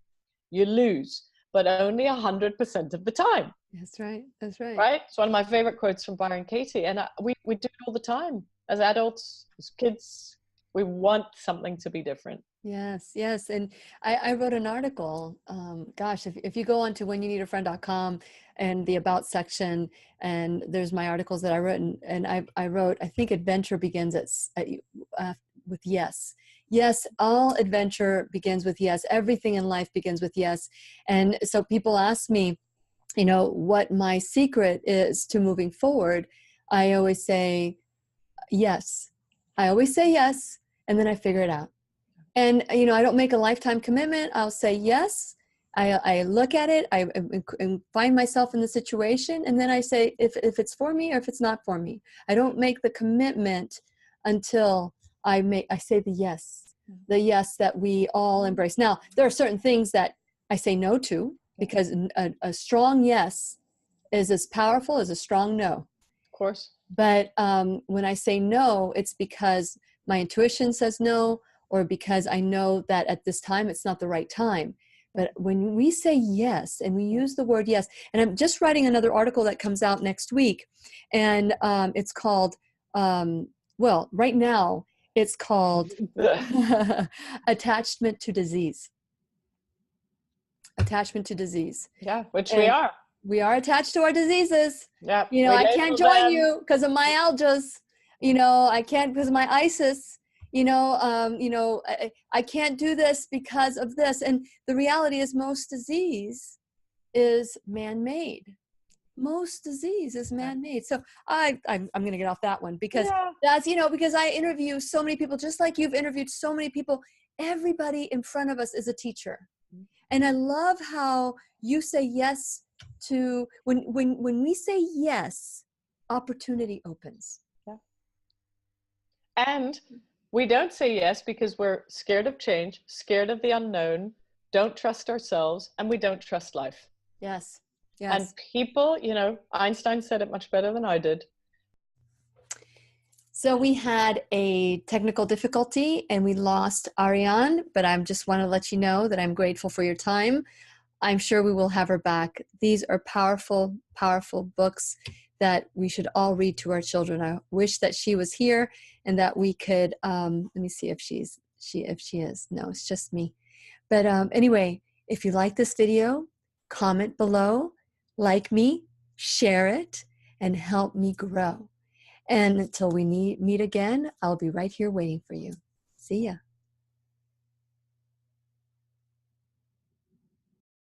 you lose, but only 100% of the time. That's right. That's right. Right? It's one of my favorite quotes from Byron Katie. And we do it all the time. As adults, as kids, we want something to be different. Yes, yes. And I wrote an article, gosh, if you go on to whenyouneedafriend.com and the about section, and there's my articles that I wrote, and I wrote, I think adventure begins with yes. Yes, all adventure begins with yes. Everything in life begins with yes. And so people ask me, you know, what my secret is to moving forward. I always say yes. I always say yes, and then I figure it out. And, you know, I don't make a lifetime commitment. I'll say yes. I look at it. I find myself in the situation. And then I say if it's for me or if it's not for me. I don't make the commitment until I say the yes that we all embrace. Now, there are certain things that I say no to, because a strong yes is as powerful as a strong no. Of course. But when I say no, it's because my intuition says no, or because I know that at this time it's not the right time. But when we say yes, and we use the word yes, and I'm just writing another article that comes out next week, and it's called, well, right now, It's called Attachment to Disease. Attachment to disease. Yeah, which And we are. We are attached to our diseases. Yeah. You know, I can't join them. you because of myalgias. You know, I can't because of my ISIS. I can't do this because of this. And the reality is most disease is man-made. Most disease is man-made. So I'm going to get off that one because that's, because I interview so many people, just like you've interviewed so many people. Everybody in front of us is a teacher. And I love how you say yes to, when we say yes, opportunity opens. Yeah. And we don't say yes because we're scared of change, scared of the unknown, don't trust ourselves, and we don't trust life. Yes. And people, Einstein said it much better than I did. So we had a technical difficulty and we lost Ariane, but I just want to let you know that I'm grateful for your time. I'm sure we will have her back. These are powerful, powerful books that we should all read to our children. I wish that she was here and that we could, let me see if she is. No, it's just me. But anyway, if you like this video, comment below, like me, share it, and help me grow. And until we meet again, I'll be right here waiting for you. See ya.